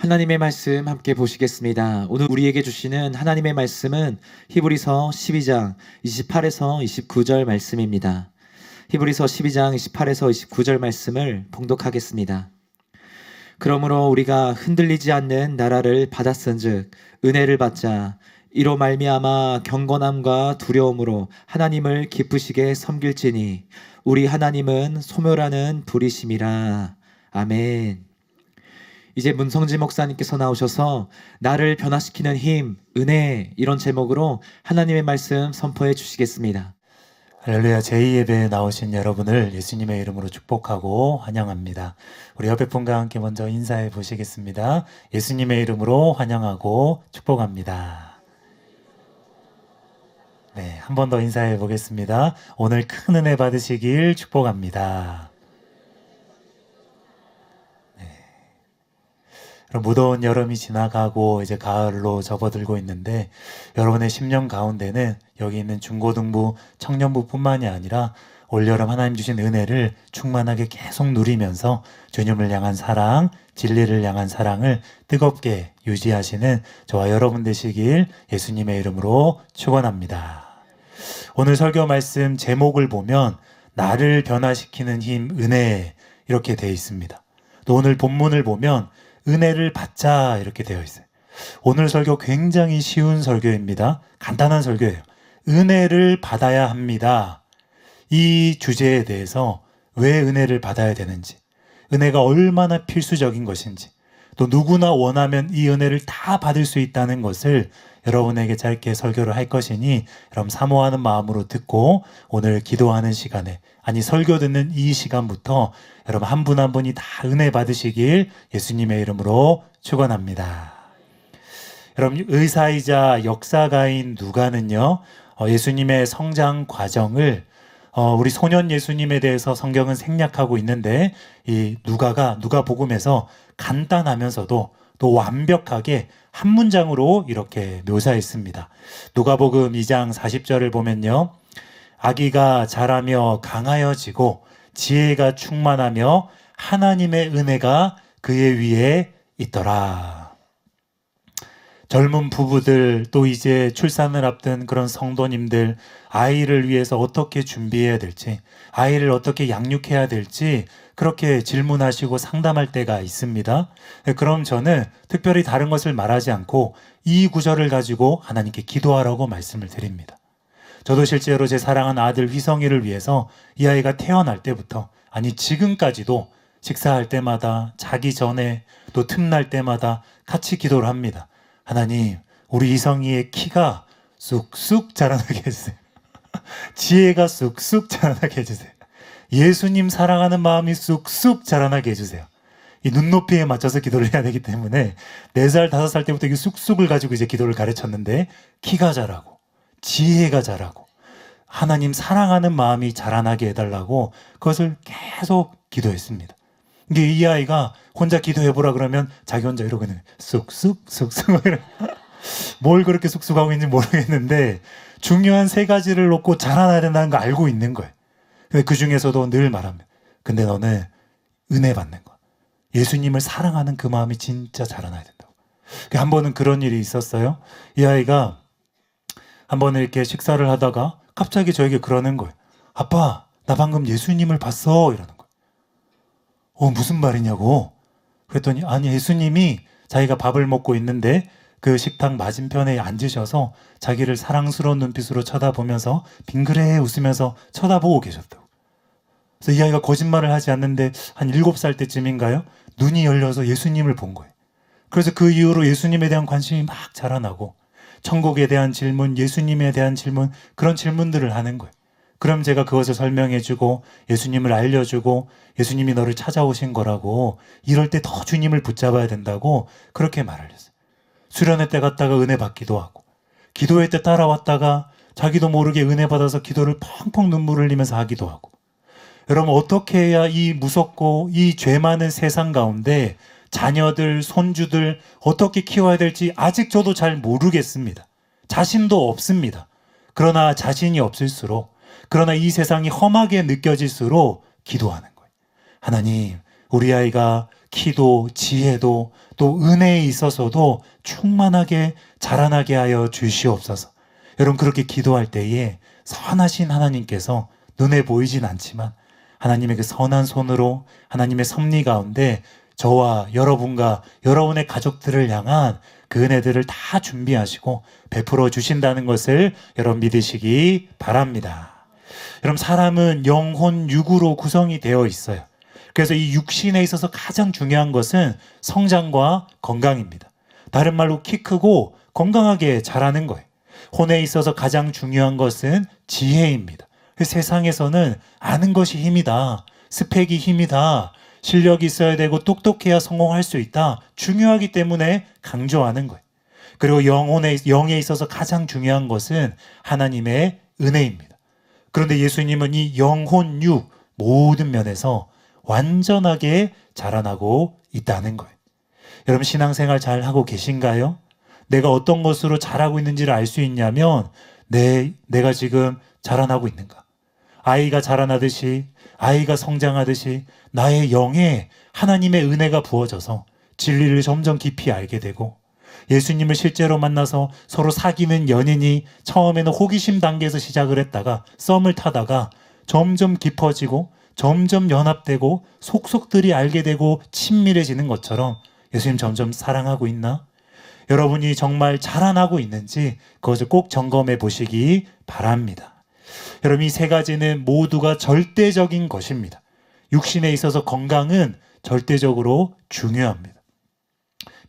하나님의 말씀 함께 보시겠습니다. 오늘 우리에게 주시는 하나님의 말씀은 히브리서 12장 28에서 29절 말씀입니다. 히브리서 12장 28에서 29절 말씀을 봉독하겠습니다. 그러므로 우리가 흔들리지 않는 나라를 받았은즉 은혜를 받자. 이로 말미암아 경건함과 두려움으로 하나님을 기쁘시게 섬길지니 우리 하나님은 소멸하는 불이심이라. 아멘. 이제 문성지 목사님께서 나오셔서 나를 변화시키는 힘, 은혜 이런 제목으로 하나님의 말씀 선포해 주시겠습니다. 할렐루야. 제2예배에 나오신 여러분을 예수님의 이름으로 축복하고 환영합니다. 우리 옆에 분과 함께 먼저 인사해 보시겠습니다. 예수님의 이름으로 환영하고 축복합니다. 네, 한 번 더 인사해 보겠습니다. 오늘 큰 은혜 받으시길 축복합니다. 무더운 여름이 지나가고 이제 가을로 접어들고 있는데 여러분의 심령 가운데는 여기 있는 중고등부, 청년부뿐만이 아니라 올여름 하나님 주신 은혜를 충만하게 계속 누리면서 주님을 향한 사랑, 진리를 향한 사랑을 뜨겁게 유지하시는 저와 여러분 되시길 예수님의 이름으로 축원합니다. 오늘 설교 말씀 제목을 보면 나를 변화시키는 힘, 은혜 이렇게 되어 있습니다. 또 오늘 본문을 보면 은혜를 받자 이렇게 되어 있어요. 오늘 설교 굉장히 쉬운 설교입니다. 간단한 설교예요. 은혜를 받아야 합니다. 이 주제에 대해서 왜 은혜를 받아야 되는지, 은혜가 얼마나 필수적인 것인지, 또 누구나 원하면 이 은혜를 다 받을 수 있다는 것을 여러분에게 짧게 설교를 할 것이니 여러분 사모하는 마음으로 듣고 오늘 기도하는 시간에, 아니 설교 듣는 이 시간부터 여러분 한 분 한 분이 다 은혜 받으시길 예수님의 이름으로 축원합니다. 여러분 의사이자 역사가인 누가는요, 예수님의 성장 과정을 우리 소년 예수님에 대해서 성경은 생략하고 있는데 이 누가복음에서 간단하면서도 또 완벽하게 한 문장으로 이렇게 묘사했습니다. 누가복음 2장 40절을 보면요, 아기가 자라며 강하여지고 지혜가 충만하며 하나님의 은혜가 그의 위에 있더라. 젊은 부부들, 또 이제 출산을 앞둔 그런 성도님들, 아이를 위해서 어떻게 준비해야 될지, 아이를 어떻게 양육해야 될지 그렇게 질문하시고 상담할 때가 있습니다. 그럼 저는 특별히 다른 것을 말하지 않고 이 구절을 가지고 하나님께 기도하라고 말씀을 드립니다. 저도 실제로 제 사랑하는 아들 휘성이를 위해서 이 아이가 태어날 때부터, 아니 지금까지도 식사할 때마다, 자기 전에, 또 틈날 때마다 같이 기도를 합니다. 하나님, 우리 이성이의 키가 쑥쑥 자라나게 해주세요. 지혜가 쑥쑥 자라나게 해주세요. 예수님 사랑하는 마음이 쑥쑥 자라나게 해주세요. 이 눈높이에 맞춰서 기도를 해야 되기 때문에 4살, 5살 때부터 이 쑥쑥을 가지고 이제 기도를 가르쳤는데 키가 자라고 지혜가 자라고 하나님 사랑하는 마음이 자라나게 해달라고 그것을 계속 기도했습니다. 이게 이 아이가 혼자 기도해보라 그러면 자기 혼자 이러고 있는 쑥쑥 뭘 그렇게 쑥쑥하고 있는지 모르겠는데 중요한 3가지를 놓고 자라나야 된다는 거 알고 있는 거예요. 근데 그 중에서도 늘 말합니다. 근데 너는 은혜 받는 거야. 예수님을 사랑하는 그 마음이 진짜 자라나야 된다고. 한 번은 그런 일이 있었어요. 이 아이가 한 번은 이렇게 식사를 하다가 갑자기 저에게 그러는 거예요. 아빠, 나 방금 예수님을 봤어. 이러는 거예요. 무슨 말이냐고. 그랬더니 아니 예수님이 자기가 밥을 먹고 있는데 그 식탁 맞은편에 앉으셔서 자기를 사랑스러운 눈빛으로 쳐다보면서 빙그레 웃으면서 쳐다보고 계셨다고. 그래서 이 아이가 거짓말을 하지 않는데 한 7살 때쯤인가요? 눈이 열려서 예수님을 본 거예요. 그래서 그 이후로 예수님에 대한 관심이 막 자라나고 천국에 대한 질문, 예수님에 대한 질문, 그런 질문들을 하는 거예요. 그럼 제가 그것을 설명해주고 예수님을 알려주고 예수님이 너를 찾아오신 거라고, 이럴 때 더 주님을 붙잡아야 된다고 그렇게 말을 했어요. 수련회 때 갔다가 은혜 받기도 하고, 기도회 때 따라왔다가 자기도 모르게 은혜 받아서 기도를 펑펑 눈물 흘리면서 하기도 하고. 여러분 어떻게 해야 이 무섭고 이 죄 많은 세상 가운데 자녀들, 손주들 어떻게 키워야 될지 아직 저도 잘 모르겠습니다. 자신도 없습니다. 그러나 자신이 없을수록, 그러나 이 세상이 험하게 느껴질수록 기도하는 거예요. 하나님, 우리 아이가 키도 지혜도 또 은혜에 있어서도 충만하게 자라나게 하여 주시옵소서. 여러분 그렇게 기도할 때에 선하신 하나님께서 눈에 보이진 않지만 하나님의 그 선한 손으로 하나님의 섭리 가운데 저와 여러분과 여러분의 가족들을 향한 그 은혜들을 다 준비하시고 베풀어 주신다는 것을 여러분 믿으시기 바랍니다. 여러분 사람은 영혼 육으로 구성이 되어 있어요. 그래서 이 육신에 있어서 가장 중요한 것은 성장과 건강입니다. 다른 말로 키 크고 건강하게 자라는 거예요. 혼에 있어서 가장 중요한 것은 지혜입니다. 세상에서는 아는 것이 힘이다, 스펙이 힘이다, 실력이 있어야 되고 똑똑해야 성공할 수 있다, 중요하기 때문에 강조하는 거예요. 그리고 영에 있어서 가장 중요한 것은 하나님의 은혜입니다. 그런데 예수님은 이 영혼 육 모든 면에서 완전하게 자라나고 있다는 거예요. 여러분 신앙생활 잘 하고 계신가요? 내가 어떤 것으로 자라고 있는지를 알 수 있냐면 내가 지금 자라나고 있는가? 아이가 자라나듯이 아이가 성장하듯이 나의 영에 하나님의 은혜가 부어져서 진리를 점점 깊이 알게 되고 예수님을 실제로 만나서 서로 사귀는 연인이 처음에는 호기심 단계에서 시작을 했다가 썸을 타다가 점점 깊어지고 점점 연합되고 속속들이 알게 되고 친밀해지는 것처럼 예수님 점점 사랑하고 있나? 여러분이 정말 자라나고 있는지 그것을 꼭 점검해 보시기 바랍니다. 여러분 이 세 가지는 모두가 절대적인 것입니다. 육신에 있어서 건강은 절대적으로 중요합니다.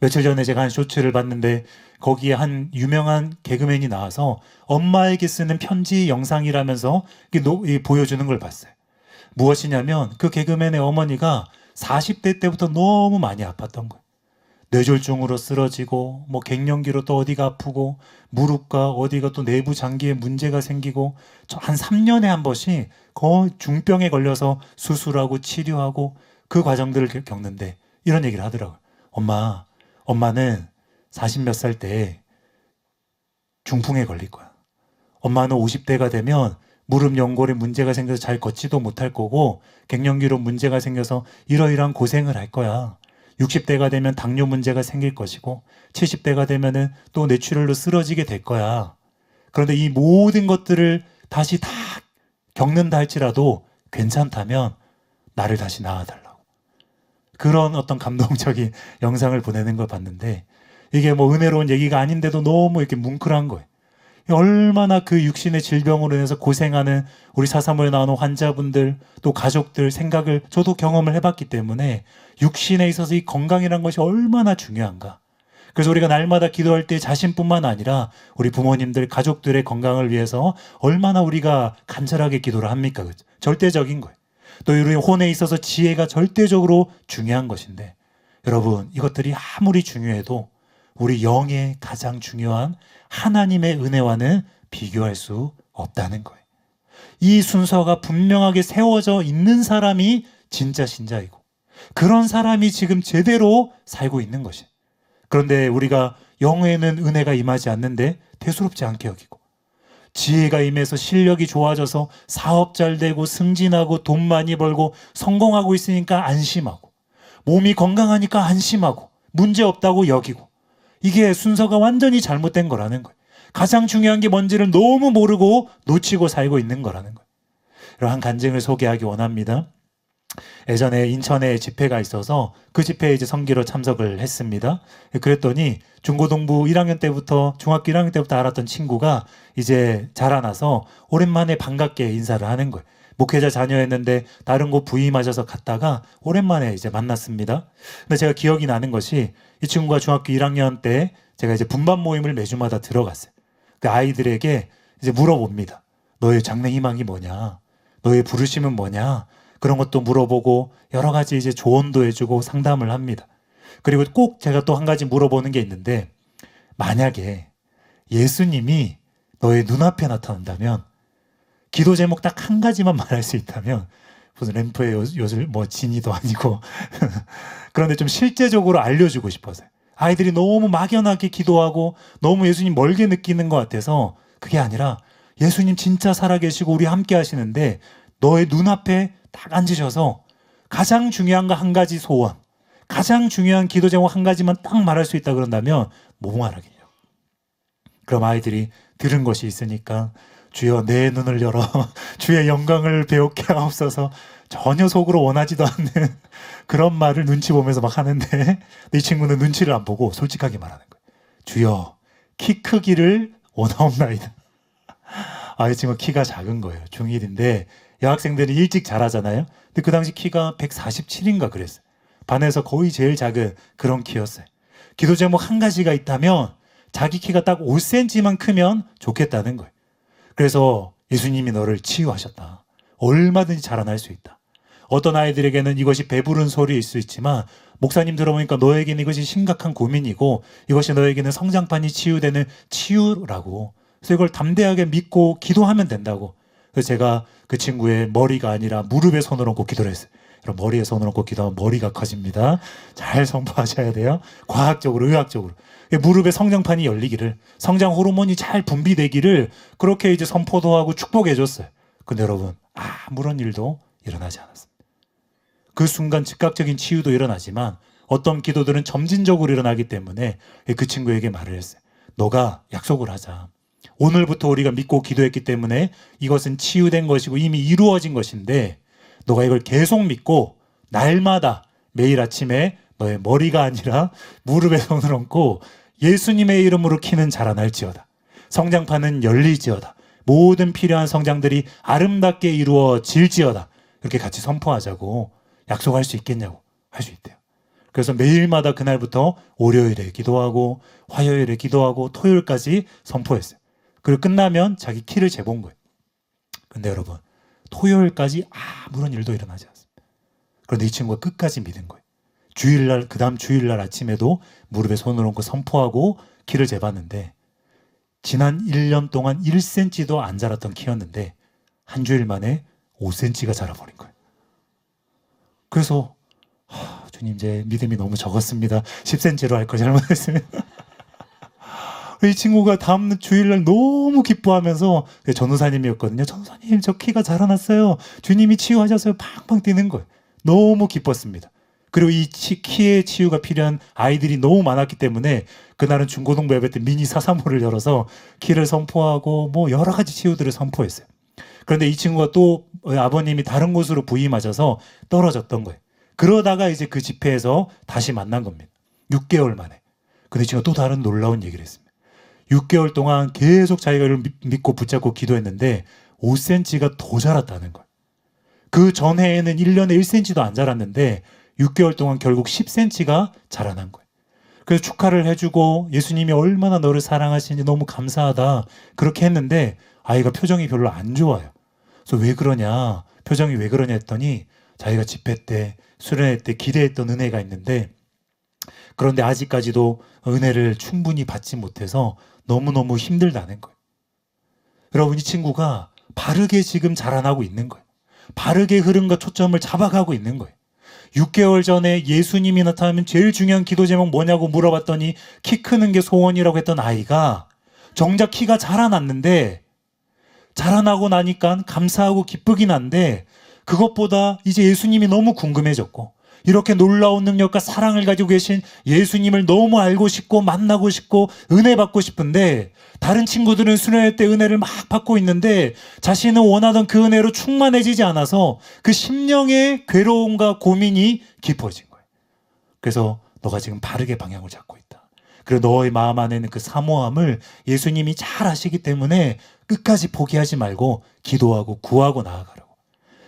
며칠 전에 제가 한 쇼츠를 봤는데 거기에 한 유명한 개그맨이 나와서 엄마에게 쓰는 편지 영상이라면서 보여주는 걸 봤어요. 무엇이냐면 그 개그맨의 어머니가 40대 때부터 너무 많이 아팠던 거예요. 뇌졸중으로 쓰러지고 뭐 갱년기로 또 어디가 아프고 무릎과 어디가 또 내부 장기에 문제가 생기고 한 3년에 한 번씩 거의 중병에 걸려서 수술하고 치료하고 그 과정들을 겪는데 이런 얘기를 하더라고요. 엄마는 40 몇 살 때 중풍에 걸릴 거야. 엄마는 50대가 되면 무릎 연골에 문제가 생겨서 잘 걷지도 못할 거고 갱년기로 문제가 생겨서 이러이러한 고생을 할 거야. 60대가 되면 당뇨 문제가 생길 것이고 70대가 되면은 또 뇌출혈로 쓰러지게 될 거야. 그런데 이 모든 것들을 다시 다 겪는다 할지라도 괜찮다면 나를 다시 낳아달라고. 그런 어떤 감동적인 영상을 보내는 걸 봤는데 이게 뭐 은혜로운 얘기가 아닌데도 너무 이렇게 뭉클한 거예요. 얼마나 그 육신의 질병으로 인해서 고생하는 우리 사사모에 나오는 환자분들 또 가족들 생각을 저도 경험을 해봤기 때문에 육신에 있어서 이 건강이란 것이 얼마나 중요한가. 그래서 우리가 날마다 기도할 때 자신뿐만 아니라 우리 부모님들 가족들의 건강을 위해서 얼마나 우리가 간절하게 기도를 합니까? 그렇죠? 절대적인 거예요. 또 우리 혼에 있어서 지혜가 절대적으로 중요한 것인데 여러분 이것들이 아무리 중요해도 우리 영의 가장 중요한 하나님의 은혜와는 비교할 수 없다는 거예요. 이 순서가 분명하게 세워져 있는 사람이 진짜 신자이고 그런 사람이 지금 제대로 살고 있는 것이에요. 그런데 우리가 영에는 은혜가 임하지 않는데 대수롭지 않게 여기고 지혜가 임해서 실력이 좋아져서 사업 잘 되고 승진하고 돈 많이 벌고 성공하고 있으니까 안심하고 몸이 건강하니까 안심하고 문제 없다고 여기고 이게 순서가 완전히 잘못된 거라는 거예요. 가장 중요한 게 뭔지를 너무 모르고 놓치고 살고 있는 거라는 거예요. 한 간증을 소개하기 원합니다. 예전에 인천에 집회가 있어서 그 집회에 이제 성기로 참석을 했습니다. 그랬더니 중고등부 1학년 때부터 중학교 1학년 때부터 알았던 친구가 이제 자라나서 오랜만에 반갑게 인사를 하는 거예요. 목회자 자녀였는데 다른 곳 부임하셔서 갔다가 오랜만에 이제 만났습니다. 근데 제가 기억이 나는 것이 이 친구가 중학교 1학년 때 제가 이제 분반 모임을 매주마다 들어갔어요. 그 아이들에게 이제 물어봅니다. 너의 장래 희망이 뭐냐? 너의 부르심은 뭐냐? 그런 것도 물어보고 여러 가지 이제 조언도 해주고 상담을 합니다. 그리고 꼭 제가 또 한 가지 물어보는 게 있는데 만약에 예수님이 너의 눈앞에 나타난다면 기도 제목 딱 한 가지만 말할 수 있다면 무슨 램프의 요술 뭐 진이도 아니고 그런데 좀 실제적으로 알려주고 싶어서요. 아이들이 너무 막연하게 기도하고 너무 예수님 멀게 느끼는 것 같아서 그게 아니라 예수님 진짜 살아계시고 우리 함께 하시는데 너의 눈앞에 딱 앉으셔서 가장 중요한 거 한 가지 소원 가장 중요한 기도 제목 한 가지만 딱 말할 수 있다 그런다면 뭐 말하겠냐고. 그럼 아이들이 들은 것이 있으니까 주여 내 눈을 열어 주의 영광을 배우게 하옵소서, 전혀 속으로 원하지도 않는 그런 말을 눈치 보면서 막 하는데 이 친구는 눈치를 안 보고 솔직하게 말하는 거예요. 주여 키 크기를 원하옵나이다. 이 친구 키가 작은 거예요. 중1인데 여학생들이 일찍 자라잖아요. 근데 그 당시 키가 147인가 그랬어요. 반에서 거의 제일 작은 그런 키였어요. 기도 제목 한 가지가 있다면 자기 키가 딱 5cm만 크면 좋겠다는 거예요. 그래서 예수님이 너를 치유하셨다. 얼마든지 자라날 수 있다. 어떤 아이들에게는 이것이 배부른 소리일 수 있지만 목사님 들어보니까 너에게는 이것이 심각한 고민이고 이것이 너에게는 성장판이 치유되는 치유라고. 그래서 이걸 담대하게 믿고 기도하면 된다고. 그래서 제가 그 친구의 머리가 아니라 무릎에 손을 얹고 기도를 했어요. 여러분, 머리에 손을 얹고 기도하면 머리가 커집니다. 잘 선포하셔야 돼요. 과학적으로, 의학적으로. 무릎에 성장판이 열리기를, 성장 호르몬이 잘 분비되기를 그렇게 이제 선포도 하고 축복해 줬어요. 근데 여러분, 아무런 일도 일어나지 않았습니다. 그 순간 즉각적인 치유도 일어나지만 어떤 기도들은 점진적으로 일어나기 때문에 그 친구에게 말을 했어요. 너가 약속을 하자. 오늘부터 우리가 믿고 기도했기 때문에 이것은 치유된 것이고 이미 이루어진 것인데 너가 이걸 계속 믿고 날마다 매일 아침에 너의 머리가 아니라 무릎에 손을 얹고 예수님의 이름으로 키는 자라날지어다. 성장판은 열릴지어다. 모든 필요한 성장들이 아름답게 이루어질지어다. 이렇게 같이 선포하자고. 약속할 수 있겠냐고. 할 수 있대요. 그래서 매일마다 그날부터 월요일에 기도하고 화요일에 기도하고 토요일까지 선포했어요. 그리고 끝나면 자기 키를 재본 거예요. 근데 여러분, 토요일까지 아무런 일도 일어나지 않습니다. 그런데 이 친구가 끝까지 믿은 거예요. 주일날, 그 다음 주일날 아침에도 무릎에 손을 얹고 선포하고 키를 재봤는데 지난 1년 동안 1cm도 안 자랐던 키였는데 한 주일 만에 5cm가 자라버린 거예요. 그래서 주님, 제 믿음이 너무 적었습니다. 10cm로 할 걸 잘못했으면. 이 친구가 다음 주일날 너무 기뻐하면서, 전우사님이었거든요. 전우사님, 저 키가 자라났어요. 주님이 치유하셔서 팡팡 뛰는 거예요. 너무 기뻤습니다. 그리고 이 키의 치유가 필요한 아이들이 너무 많았기 때문에 그날은 중고등부 예배 때 미니 사사모를 열어서 키를 선포하고 뭐 여러 가지 치유들을 선포했어요. 그런데 이 친구가 또 아버님이 다른 곳으로 부임하셔서 떨어졌던 거예요. 그러다가 이제 그 집회에서 다시 만난 겁니다. 6개월 만에. 근데 이 친구가 또 다른 놀라운 얘기를 했습니다. 6개월 동안 계속 자기가 믿고 붙잡고 기도했는데 5cm가 더 자랐다는 거예요. 그 전해에는 1년에 1cm도 안 자랐는데 6개월 동안 결국 10cm가 자라난 거예요. 그래서 축하를 해주고 예수님이 얼마나 너를 사랑하시는지 너무 감사하다 그렇게 했는데 아이가 표정이 별로 안 좋아요. 그래서 왜 그러냐, 표정이 왜 그러냐 했더니 자기가 집회 때, 수련회 때 기대했던 은혜가 있는데 그런데 아직까지도 은혜를 충분히 받지 못해서 너무너무 힘들다는 거예요. 여러분, 이 친구가 바르게 지금 자라나고 있는 거예요. 바르게 흐름과 초점을 잡아가고 있는 거예요. 6개월 전에 예수님이 나타나면 제일 중요한 기도 제목 뭐냐고 물어봤더니 키 크는 게 소원이라고 했던 아이가 정작 키가 자라났는데, 자라나고 나니까 감사하고 기쁘긴 한데 그것보다 이제 예수님이 너무 궁금해졌고 이렇게 놀라운 능력과 사랑을 가지고 계신 예수님을 너무 알고 싶고 만나고 싶고 은혜 받고 싶은데 다른 친구들은 수련회 때 은혜를 막 받고 있는데 자신은 원하던 그 은혜로 충만해지지 않아서 그 심령의 괴로움과 고민이 깊어진 거예요. 그래서 너가 지금 바르게 방향을 잡고 있다. 그리고 너의 마음 안에는 그 사모함을 예수님이 잘 아시기 때문에 끝까지 포기하지 말고 기도하고 구하고 나아가라고.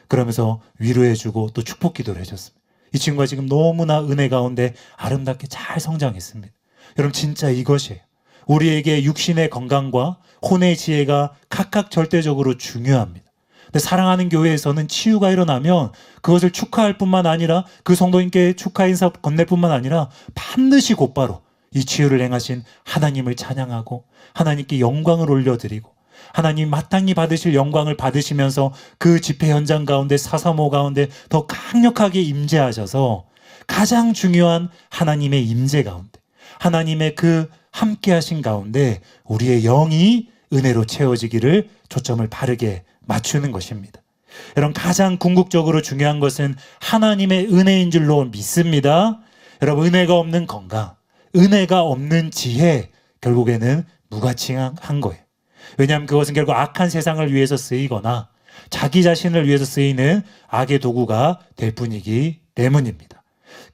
그러면서 위로해주고 또 축복 기도를 해줬습니다. 이 친구가 지금 너무나 은혜 가운데 아름답게 잘 성장했습니다. 여러분, 진짜 이것이에요. 우리에게 육신의 건강과 혼의 지혜가 각각 절대적으로 중요합니다. 근데 사랑하는 교회에서는 치유가 일어나면 그것을 축하할 뿐만 아니라 그 성도님께 축하 인사 건넬 뿐만 아니라 반드시 곧바로 이 치유를 행하신 하나님을 찬양하고 하나님께 영광을 올려드리고 하나님 마땅히 받으실 영광을 받으시면서 그 집회 현장 가운데 사사모 가운데 더 강력하게 임재하셔서 가장 중요한 하나님의 임재 가운데 하나님의 그 함께 하신 가운데 우리의 영이 은혜로 채워지기를 초점을 바르게 맞추는 것입니다. 여러분, 가장 궁극적으로 중요한 것은 하나님의 은혜인 줄로 믿습니다. 여러분, 은혜가 없는 건강, 은혜가 없는 지혜, 결국에는 무가치한 거예요. 왜냐하면 그것은 결국 악한 세상을 위해서 쓰이거나 자기 자신을 위해서 쓰이는 악의 도구가 될 뿐이기 때문입니다.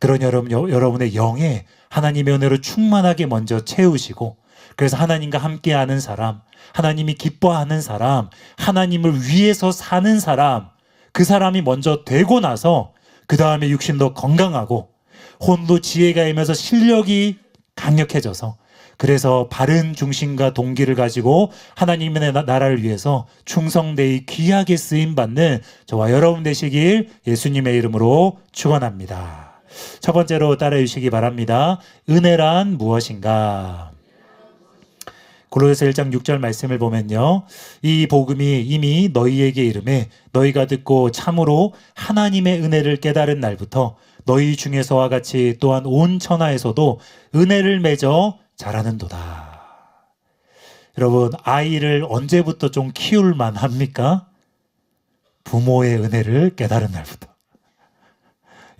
그런 여러분의 영에 하나님의 은혜로 충만하게 먼저 채우시고, 그래서 하나님과 함께하는 사람, 하나님이 기뻐하는 사람, 하나님을 위해서 사는 사람, 그 사람이 먼저 되고 나서 그 다음에 육신도 건강하고 혼도 지혜가 임해서 실력이 강력해져서, 그래서 바른 중심과 동기를 가지고 하나님의 나라를 위해서 충성되이 귀하게 쓰임받는 저와 여러분 되시길 예수님의 이름으로 축원합니다. 첫 번째로 따라해 주시기 바랍니다. 은혜란 무엇인가? 고로새서 1장 6절 말씀을 보면요, 이 복음이 이미 너희에게 이르매 너희가 듣고 참으로 하나님의 은혜를 깨달은 날부터 너희 중에서와 같이 또한 온 천하에서도 은혜를 맺어 자라는도다. 여러분, 아이를 언제부터 좀 키울 만합니까? 부모의 은혜를 깨달은 날부터.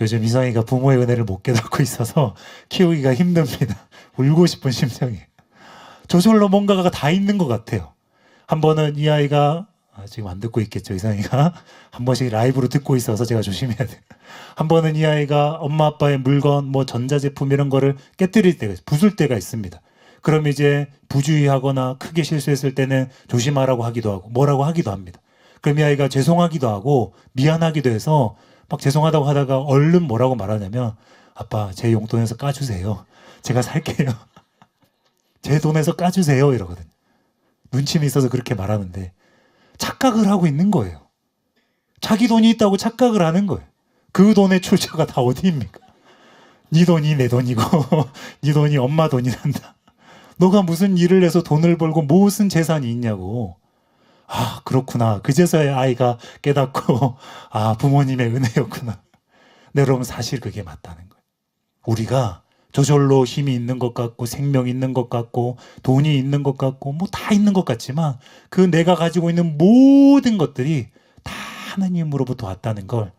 요즘 이성이가 부모의 은혜를 못 깨닫고 있어서 키우기가 힘듭니다. 울고 싶은 심정이. 저절로 뭔가가 다 있는 것 같아요. 한 번은 이 아이가, 지금 안 듣고 있겠죠, 이상이가. 한 번씩 라이브로 듣고 있어서 제가 조심해야 돼요. 한 번은 이 아이가 엄마 아빠의 물건, 뭐 전자제품 이런 거를 깨뜨릴 때가, 부술 때가 있습니다. 그럼 이제 부주의하거나 크게 실수했을 때는 조심하라고 하기도 하고 뭐라고 하기도 합니다. 그럼 이 아이가 죄송하기도 하고 미안하기도 해서 막 죄송하다고 하다가 얼른 뭐라고 말하냐면, 아빠 제 용돈에서 까주세요. 제가 살게요. 제 돈에서 까주세요. 이러거든요. 눈치는 있어서 그렇게 말하는데 착각을 하고 있는 거예요. 자기 돈이 있다고 착각을 하는 거예요. 그 돈의 출처가 다 어디입니까? 네 돈이 내 돈이고 네 돈이 엄마 돈이란다. 너가 무슨 일을 해서 돈을 벌고 무슨 재산이 있냐고. 아, 그렇구나. 그제서야 아이가 깨닫고, 아, 부모님의 은혜였구나. 네, 여러분, 사실 그게 맞다는 거예요. 우리가 저절로 힘이 있는 것 같고 생명이 있는 것 같고 돈이 있는 것 같고 뭐 다 있는 것 같지만, 그 내가 가지고 있는 모든 것들이 다 하나님으로부터 왔다는 걸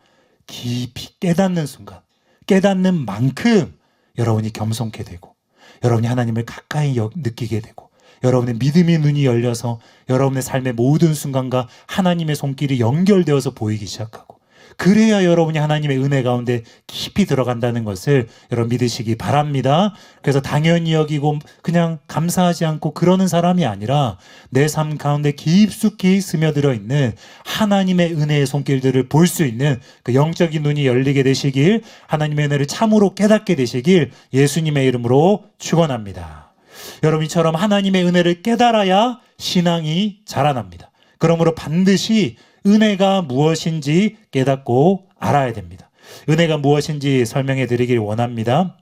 깊이 깨닫는 순간, 깨닫는 만큼 여러분이 겸손케 되고 여러분이 하나님을 가까이 느끼게 되고 여러분의 믿음의 눈이 열려서 여러분의 삶의 모든 순간과 하나님의 손길이 연결되어서 보이기 시작하고, 그래야 여러분이 하나님의 은혜 가운데 깊이 들어간다는 것을 여러분 믿으시기 바랍니다. 그래서 당연히 여기고 그냥 감사하지 않고 그러는 사람이 아니라 내 삶 가운데 깊숙이 스며들어 있는 하나님의 은혜의 손길들을 볼 수 있는 그 영적인 눈이 열리게 되시길, 하나님의 은혜를 참으로 깨닫게 되시길 예수님의 이름으로 축원합니다. 여러분, 이처럼 하나님의 은혜를 깨달아야 신앙이 자라납니다. 그러므로 반드시 은혜가 무엇인지 깨닫고 알아야 됩니다. 은혜가 무엇인지 설명해 드리길 원합니다.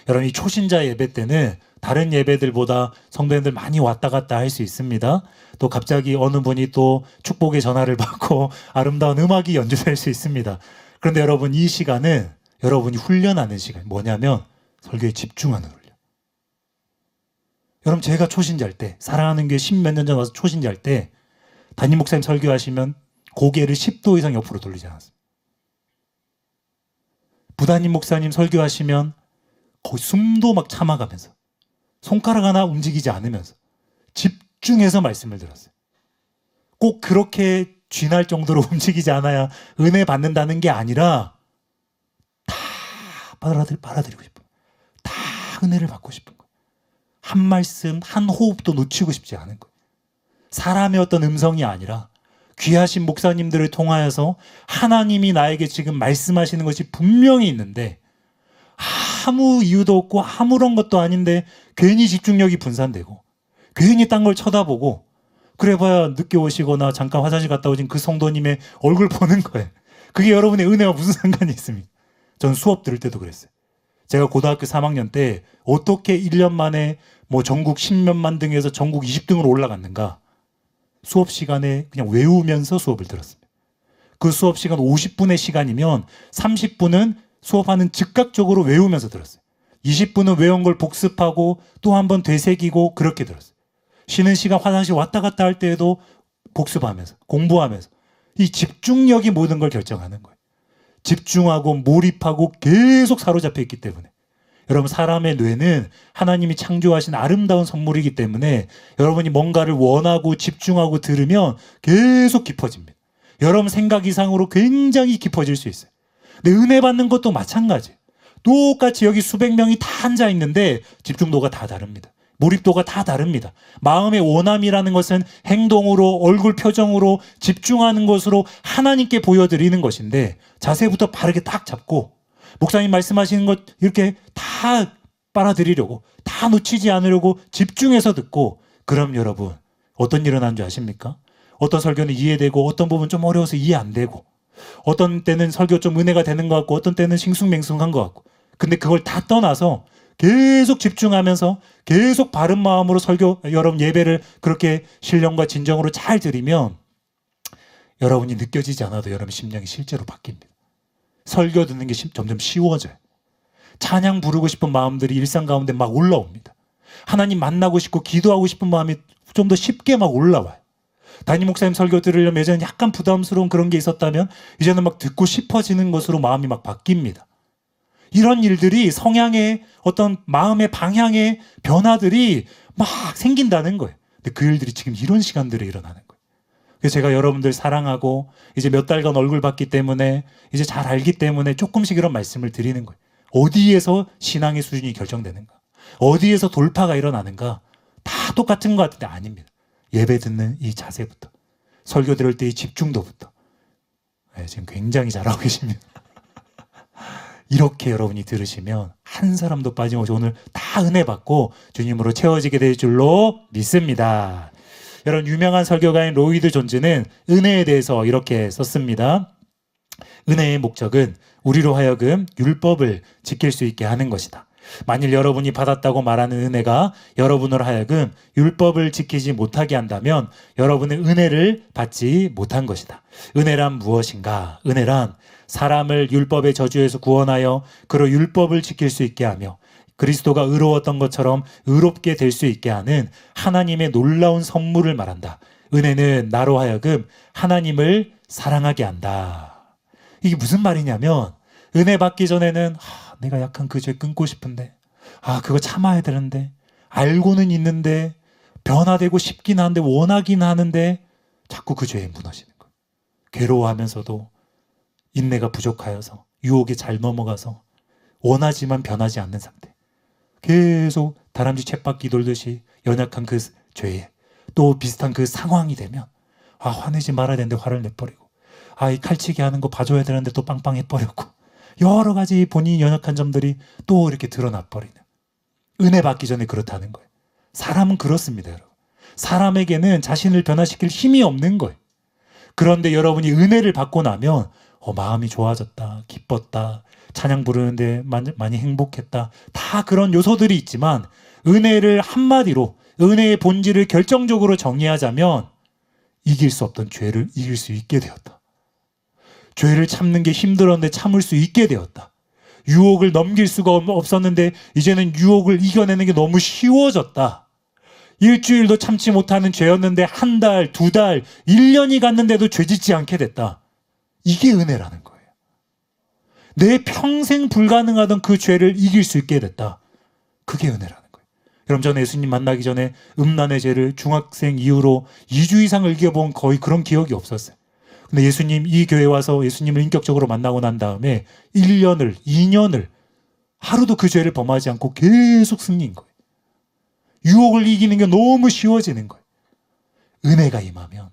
여러분, 이 초신자 예배 때는 다른 예배들보다 성도님들 많이 왔다 갔다 할 수 있습니다. 또 갑자기 어느 분이 또 축복의 전화를 받고 아름다운 음악이 연주될 수 있습니다. 그런데 여러분, 이 시간은 여러분이 훈련하는 시간, 뭐냐면 설교에 집중하는 훈련. 여러분, 제가 초신자일 때, 사랑하는 교회 10몇 년 전 와서 초신자일 때 담임 목사님 설교하시면 고개를 10도 이상 옆으로 돌리지 않았습니다. 부담임 목사님 설교하시면 거의 숨도 막 참아가면서 손가락 하나 움직이지 않으면서 집중해서 말씀을 들었어요. 꼭 그렇게 쥐날 정도로 움직이지 않아야 은혜 받는다는 게 아니라 다 빨아들이고 싶어요. 다 은혜를 받고 싶은 거예요. 한 말씀, 한 호흡도 놓치고 싶지 않은 거예요. 사람의 어떤 음성이 아니라 귀하신 목사님들을 통하여서 하나님이 나에게 지금 말씀하시는 것이 분명히 있는데 아무 이유도 없고 아무런 것도 아닌데 괜히 집중력이 분산되고 괜히 딴 걸 쳐다보고, 그래봐야 늦게 오시거나 잠깐 화장실 갔다 오신 그 성도님의 얼굴 보는 거예요. 그게 여러분의 은혜와 무슨 상관이 있습니까? 전 수업 들을 때도 그랬어요. 제가 고등학교 3학년 때 어떻게 1년 만에 뭐 전국 10몇만 등에서 전국 20등으로 올라갔는가, 수업 시간에 그냥 외우면서 수업을 들었습니다. 그 수업 시간 50분의 시간이면 30분은 수업하는 즉각적으로 외우면서 들었어요. 20분은 외운 걸 복습하고 또 한 번 되새기고 그렇게 들었어요. 쉬는 시간 화장실 왔다 갔다 할 때에도 복습하면서 공부하면서, 이 집중력이 모든 걸 결정하는 거예요. 집중하고 몰입하고 계속 사로잡혀 있기 때문에. 여러분, 사람의 뇌는 하나님이 창조하신 아름다운 선물이기 때문에 여러분이 뭔가를 원하고 집중하고 들으면 계속 깊어집니다. 여러분 생각 이상으로 굉장히 깊어질 수 있어요. 근데 은혜 받는 것도 마찬가지예요. 똑같이 여기 수백 명이 다 앉아 있는데 집중도가 다 다릅니다. 몰입도가 다 다릅니다. 마음의 원함이라는 것은 행동으로, 얼굴 표정으로, 집중하는 것으로 하나님께 보여드리는 것인데, 자세부터 바르게 딱 잡고 목사님 말씀하시는 것 이렇게 다 빨아들이려고, 다 놓치지 않으려고 집중해서 듣고, 그럼 여러분 어떤 일이 일어난 줄 아십니까? 어떤 설교는 이해되고 어떤 부분 좀 어려워서 이해 안 되고, 어떤 때는 설교 좀 은혜가 되는 것 같고 어떤 때는 싱숭맹숭한 것 같고, 근데 그걸 다 떠나서 계속 집중하면서 계속 바른 마음으로 설교, 여러분 예배를 그렇게 신령과 진정으로 잘 드리면 여러분이 느껴지지 않아도 여러분 심령이 실제로 바뀝니다. 설교 듣는 게 점점 쉬워져요. 찬양 부르고 싶은 마음들이 일상 가운데 막 올라옵니다. 하나님 만나고 싶고 기도하고 싶은 마음이 좀 더 쉽게 막 올라와요. 담임 목사님 설교 들으려면 예전에 약간 부담스러운 그런 게 있었다면 이제는 막 듣고 싶어지는 것으로 마음이 막 바뀝니다. 이런 일들이 성향의 어떤 마음의 방향의 변화들이 막 생긴다는 거예요. 근데 그 일들이 지금 이런 시간들에 일어나는 거예요. 그래서 제가 여러분들 사랑하고 이제 몇 달간 얼굴 봤기 때문에 이제 잘 알기 때문에 조금씩 이런 말씀을 드리는 거예요. 어디에서 신앙의 수준이 결정되는가? 어디에서 돌파가 일어나는가? 다 똑같은 것 같은데 아닙니다. 예배 듣는 이 자세부터, 설교 들을 때 이 집중도부터. 네, 지금 굉장히 잘하고 계십니다. 이렇게 여러분이 들으시면 한 사람도 빠짐없이 오늘 다 은혜 받고 주님으로 채워지게 될 줄로 믿습니다. 여러분, 유명한 설교가인 로이드 존즈는 은혜에 대해서 이렇게 썼습니다. 은혜의 목적은 우리로 하여금 율법을 지킬 수 있게 하는 것이다. 만일 여러분이 받았다고 말하는 은혜가 여러분으로 하여금 율법을 지키지 못하게 한다면 여러분은 은혜를 받지 못한 것이다. 은혜란 무엇인가? 은혜란 사람을 율법의 저주에서 구원하여 그로 율법을 지킬 수 있게 하며 그리스도가 의로웠던 것처럼 의롭게 될 수 있게 하는 하나님의 놀라운 선물을 말한다. 은혜는 나로 하여금 하나님을 사랑하게 한다. 이게 무슨 말이냐면, 은혜 받기 전에는 내가 약간 그 죄 끊고 싶은데, 그거 참아야 되는데, 알고는 있는데, 변화되고 싶긴 한데, 원하긴 하는데 자꾸 그 죄에 무너지는 거예요. 괴로워하면서도 인내가 부족하여서 유혹에 잘 넘어가서 원하지만 변하지 않는 상태. 계속 다람쥐 쳇바퀴 돌듯이 연약한 그 죄에 또 비슷한 그 상황이 되면 화내지 말아야 되는데 화를 내버리고, 이 칼치기 하는 거 봐줘야 되는데 또 빵빵해버렸고, 여러 가지 본인이 연약한 점들이 또 이렇게 드러나 버리는. 은혜 받기 전에 그렇다는 거예요. 사람은 그렇습니다, 여러분. 사람에게는 자신을 변화시킬 힘이 없는 거예요. 그런데 여러분이 은혜를 받고 나면 마음이 좋아졌다, 기뻤다, 찬양 부르는데 많이 행복했다, 다 그런 요소들이 있지만, 은혜를 한마디로, 은혜의 본질을 결정적으로 정의하자면 이길 수 없던 죄를 이길 수 있게 되었다. 죄를 참는 게 힘들었는데 참을 수 있게 되었다. 유혹을 넘길 수가 없었는데 이제는 유혹을 이겨내는 게 너무 쉬워졌다. 일주일도 참지 못하는 죄였는데 한 달, 두 달, 1년이 갔는데도 죄짓지 않게 됐다. 이게 은혜라는 거예요. 내 평생 불가능하던 그 죄를 이길 수 있게 됐다. 그게 은혜라는 거예요. 여러분, 저는 예수님 만나기 전에 음란의 죄를 중학생 이후로 2주 이상을 이겨본 거의 그런 기억이 없었어요. 근데 예수님 이 교회에 와서 예수님을 인격적으로 만나고 난 다음에 1년을, 2년을 하루도 그 죄를 범하지 않고 계속 승리인 거예요. 유혹을 이기는 게 너무 쉬워지는 거예요. 은혜가 임하면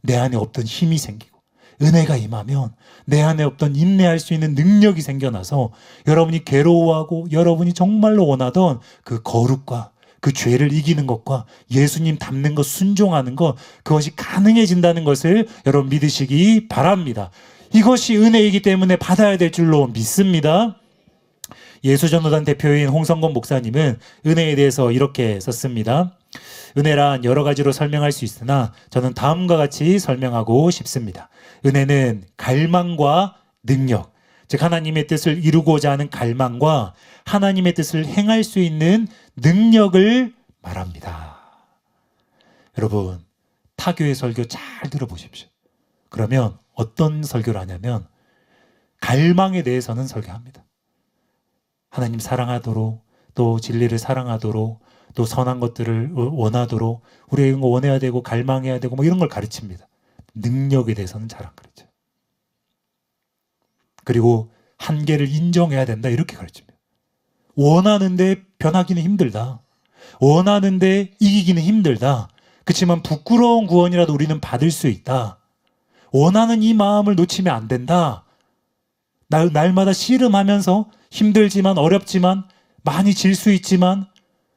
내 안에 없던 힘이 생기고, 은혜가 임하면 내 안에 없던 인내할 수 있는 능력이 생겨나서 여러분이 괴로워하고 여러분이 정말로 원하던 그 거룩과 그 죄를 이기는 것과 예수님 닮는 것, 순종하는 것, 그것이 가능해진다는 것을 여러분 믿으시기 바랍니다. 이것이 은혜이기 때문에 받아야 될 줄로 믿습니다. 예수전도단 대표인 홍성건 목사님은 은혜에 대해서 이렇게 썼습니다. 은혜란 여러 가지로 설명할 수 있으나 저는 다음과 같이 설명하고 싶습니다. 은혜는 갈망과 능력, 즉 하나님의 뜻을 이루고자 하는 갈망과 하나님의 뜻을 행할 수 있는 능력을 말합니다. 여러분, 타교의 설교 잘 들어보십시오. 그러면 어떤 설교를 하냐면, 갈망에 대해서는 설교합니다. 하나님 사랑하도록, 또 진리를 사랑하도록, 또 선한 것들을 원하도록 우리가 이런 거 원해야 되고 갈망해야 되고 뭐 이런 걸 가르칩니다. 능력에 대해서는 잘 안 가르쳐요. 그리고 한계를 인정해야 된다 이렇게 가르칩니다. 원하는데 변하기는 힘들다. 원하는데 이기기는 힘들다. 그렇지만 부끄러운 구원이라도 우리는 받을 수 있다. 원하는 이 마음을 놓치면 안 된다. 날마다 씨름하면서 힘들지만 어렵지만 많이 질 수 있지만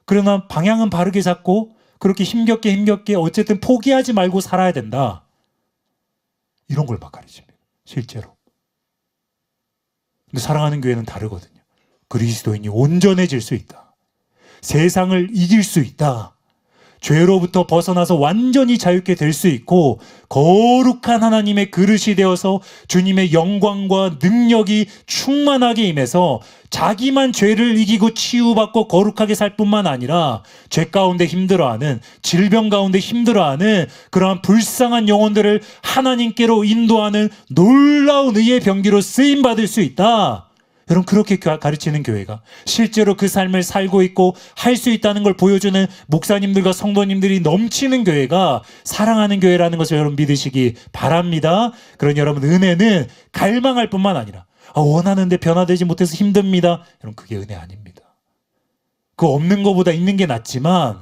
그러나 방향은 바르게 잡고 그렇게 힘겹게 어쨌든 포기하지 말고 살아야 된다. 이런 걸 막 가르칩니다. 실제로. 근데 사랑하는 교회는 다르거든요. 그리스도인이 온전해질 수 있다. 세상을 이길 수 있다. 죄로부터 벗어나서 완전히 자유케 될 수 있고 거룩한 하나님의 그릇이 되어서 주님의 영광과 능력이 충만하게 임해서 자기만 죄를 이기고 치유받고 거룩하게 살 뿐만 아니라 죄 가운데 힘들어하는, 질병 가운데 힘들어하는 그러한 불쌍한 영혼들을 하나님께로 인도하는 놀라운 의의 병기로 쓰임받을 수 있다. 여러분, 그렇게 가르치는 교회가 실제로 그 삶을 살고 있고 할 수 있다는 걸 보여주는 목사님들과 성도님들이 넘치는 교회가 사랑하는 교회라는 것을 여러분 믿으시기 바랍니다. 그런 여러분, 은혜는 갈망할 뿐만 아니라 원하는데 변화되지 못해서 힘듭니다. 여러분, 그게 은혜 아닙니다. 그 없는 것보다 있는 게 낫지만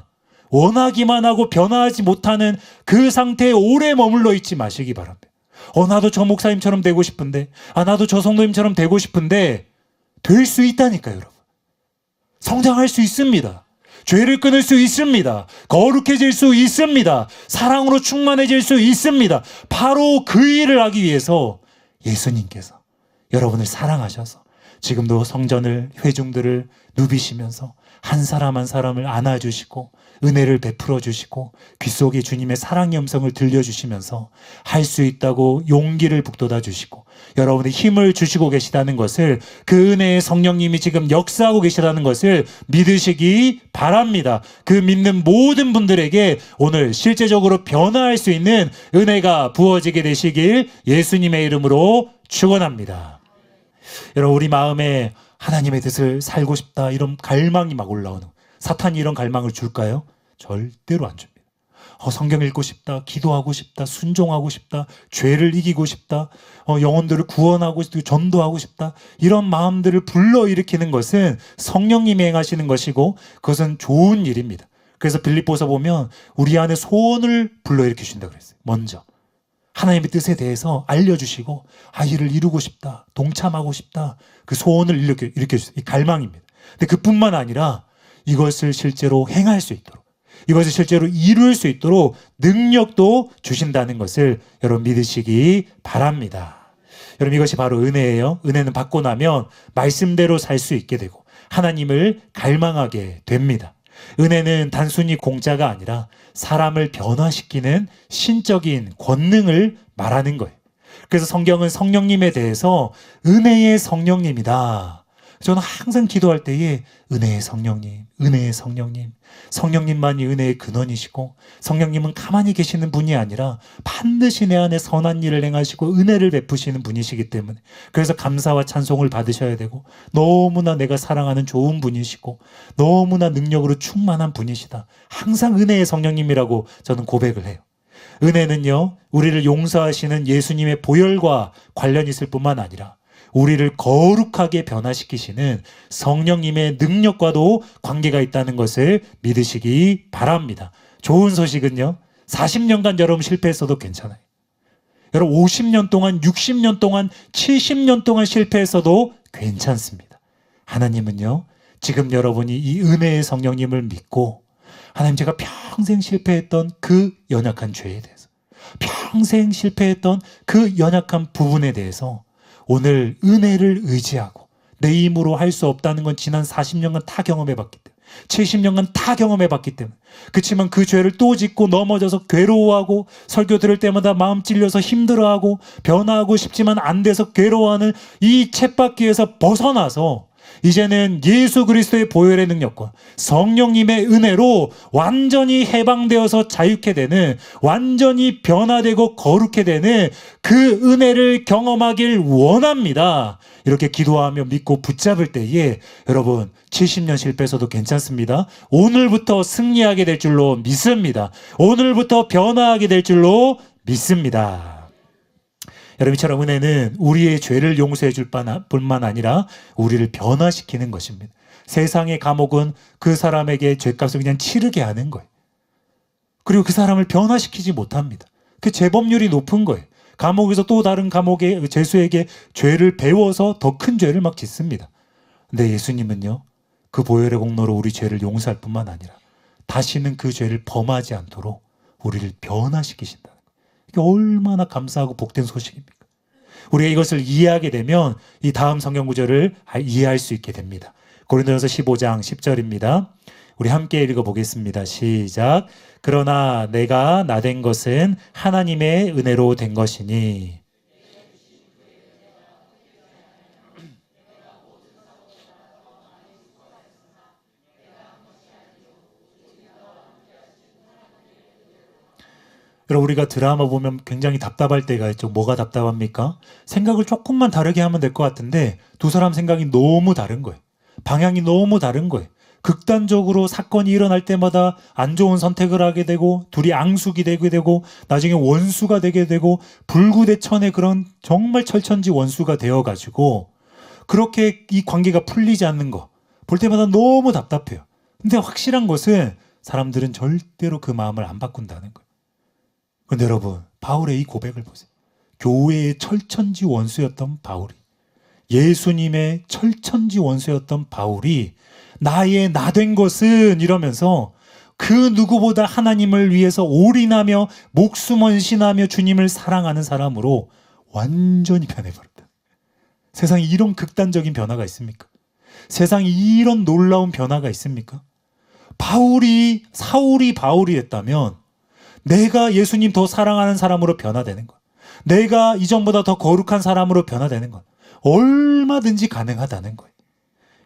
원하기만 하고 변화하지 못하는 그 상태에 오래 머물러 있지 마시기 바랍니다. 나도 저 목사님처럼 되고 싶은데, 나도 저 성도님처럼 되고 싶은데 될 수 있다니까요, 여러분. 성장할 수 있습니다. 죄를 끊을 수 있습니다. 거룩해질 수 있습니다. 사랑으로 충만해질 수 있습니다. 바로 그 일을 하기 위해서 예수님께서 여러분을 사랑하셔서 지금도 성전을, 회중들을 누비시면서 한 사람 한 사람을 안아주시고 은혜를 베풀어 주시고 귀 속에 주님의 사랑의 음성을 들려주시면서 할 수 있다고 용기를 북돋아 주시고 여러분의 힘을 주시고 계시다는 것을, 그 은혜의 성령님이 지금 역사하고 계시다는 것을 믿으시기 바랍니다. 그 믿는 모든 분들에게 오늘 실제적으로 변화할 수 있는 은혜가 부어지게 되시길 예수님의 이름으로 축원합니다. 여러분, 우리 마음에 하나님의 뜻을 살고 싶다 이런 갈망이 막 올라오는, 사탄이 이런 갈망을 줄까요? 절대로 안 줍니다. 성경 읽고 싶다, 기도하고 싶다, 순종하고 싶다, 죄를 이기고 싶다, 영혼들을 구원하고 싶다, 전도하고 싶다, 이런 마음들을 불러일으키는 것은 성령님이 행하시는 것이고 그것은 좋은 일입니다. 그래서 빌립보서 보면 우리 안에 소원을 불러일으키신다고 그랬어요. 먼저 하나님의 뜻에 대해서 알려주시고 이를 이루고 싶다, 동참하고 싶다, 그 소원을 일으켜주세요. 이 갈망입니다. 근데 그뿐만 아니라 이것을 실제로 행할 수 있도록, 이것을 실제로 이룰 수 있도록 능력도 주신다는 것을 여러분 믿으시기 바랍니다. 여러분, 이것이 바로 은혜예요. 은혜는 받고 나면 말씀대로 살 수 있게 되고 하나님을 갈망하게 됩니다. 은혜는 단순히 공짜가 아니라 사람을 변화시키는 신적인 권능을 말하는 거예요. 그래서 성경은 성령님에 대해서 은혜의 성령님이다. 저는 항상 기도할 때에 은혜의 성령님, 은혜의 성령님, 성령님만이 은혜의 근원이시고 성령님은 가만히 계시는 분이 아니라 반드시 내 안에 선한 일을 행하시고 은혜를 베푸시는 분이시기 때문에, 그래서 감사와 찬송을 받으셔야 되고 너무나 내가 사랑하는 좋은 분이시고 너무나 능력으로 충만한 분이시다. 항상 은혜의 성령님이라고 저는 고백을 해요. 은혜는요, 우리를 용서하시는 예수님의 보혈과 관련이 있을 뿐만 아니라 우리를 거룩하게 변화시키시는 성령님의 능력과도 관계가 있다는 것을 믿으시기 바랍니다. 좋은 소식은요, 40년간 여러분 실패했어도 괜찮아요. 여러분 50년 동안, 60년 동안, 70년 동안 실패했어도 괜찮습니다. 하나님은요, 지금 여러분이 이 은혜의 성령님을 믿고 하나님, 제가 평생 실패했던 그 연약한 죄에 대해서, 평생 실패했던 그 연약한 부분에 대해서 오늘 은혜를 의지하고 내 힘으로 할 수 없다는 건 지난 40년간 다 경험해봤기 때문에, 70년간 다 경험해봤기 때문에, 그렇지만 그 죄를 또 짓고 넘어져서 괴로워하고 설교 들을 때마다 마음 찔려서 힘들어하고 변화하고 싶지만 안 돼서 괴로워하는 이 쳇바퀴에서 벗어나서 이제는 예수 그리스도의 보혈의 능력과 성령님의 은혜로 완전히 해방되어서 자유케 되는, 완전히 변화되고 거룩해 되는 그 은혜를 경험하길 원합니다. 이렇게 기도하며 믿고 붙잡을 때에 여러분 70년 실패해서도 괜찮습니다. 오늘부터 승리하게 될 줄로 믿습니다. 오늘부터 변화하게 될 줄로 믿습니다. 여러분, 이처럼 은혜는 우리의 죄를 용서해 줄 뿐만 아니라 우리를 변화시키는 것입니다. 세상의 감옥은 그 사람에게 죄값을 그냥 치르게 하는 거예요. 그리고 그 사람을 변화시키지 못합니다. 그 재범률이 높은 거예요. 감옥에서 또 다른 감옥의 죄수에게 죄를 배워서 더 큰 죄를 막 짓습니다. 근데 예수님은요, 그 보혈의 공로로 우리 죄를 용서할 뿐만 아니라 다시는 그 죄를 범하지 않도록 우리를 변화시키신다는 거예요. 이게 얼마나 감사하고 복된 소식입니까? 우리가 이것을 이해하게 되면 이 다음 성경 구절을 이해할 수 있게 됩니다. 고린도전서 15장 10절입니다. 우리 함께 읽어보겠습니다. 시작. 그러나 내가 나된 것은 하나님의 은혜로 된 것이니. 여러분, 우리가 드라마 보면 굉장히 답답할 때가 있죠. 뭐가 답답합니까? 생각을 조금만 다르게 하면 될 것 같은데 두 사람 생각이 너무 다른 거예요. 방향이 너무 다른 거예요. 극단적으로 사건이 일어날 때마다 안 좋은 선택을 하게 되고 둘이 앙숙이 되게 되고 나중에 원수가 되게 되고 불구대천의 그런 정말 철천지 원수가 되어가지고 그렇게 이 관계가 풀리지 않는 거 볼 때마다 너무 답답해요. 근데 확실한 것은 사람들은 절대로 그 마음을 안 바꾼다는 거예요. 그런데 여러분, 바울의 이 고백을 보세요. 교회의 철천지 원수였던 바울이, 예수님의 철천지 원수였던 바울이 나의 나된 것은 이러면서 그 누구보다 하나님을 위해서 올인하며 목숨 헌신하며 주님을 사랑하는 사람으로 완전히 변해버렸다. 세상에 이런 극단적인 변화가 있습니까? 세상에 이런 놀라운 변화가 있습니까? 사울이 바울이 됐다면 내가 예수님 더 사랑하는 사람으로 변화되는 것, 내가 이전보다 더 거룩한 사람으로 변화되는 것, 얼마든지 가능하다는 거예요.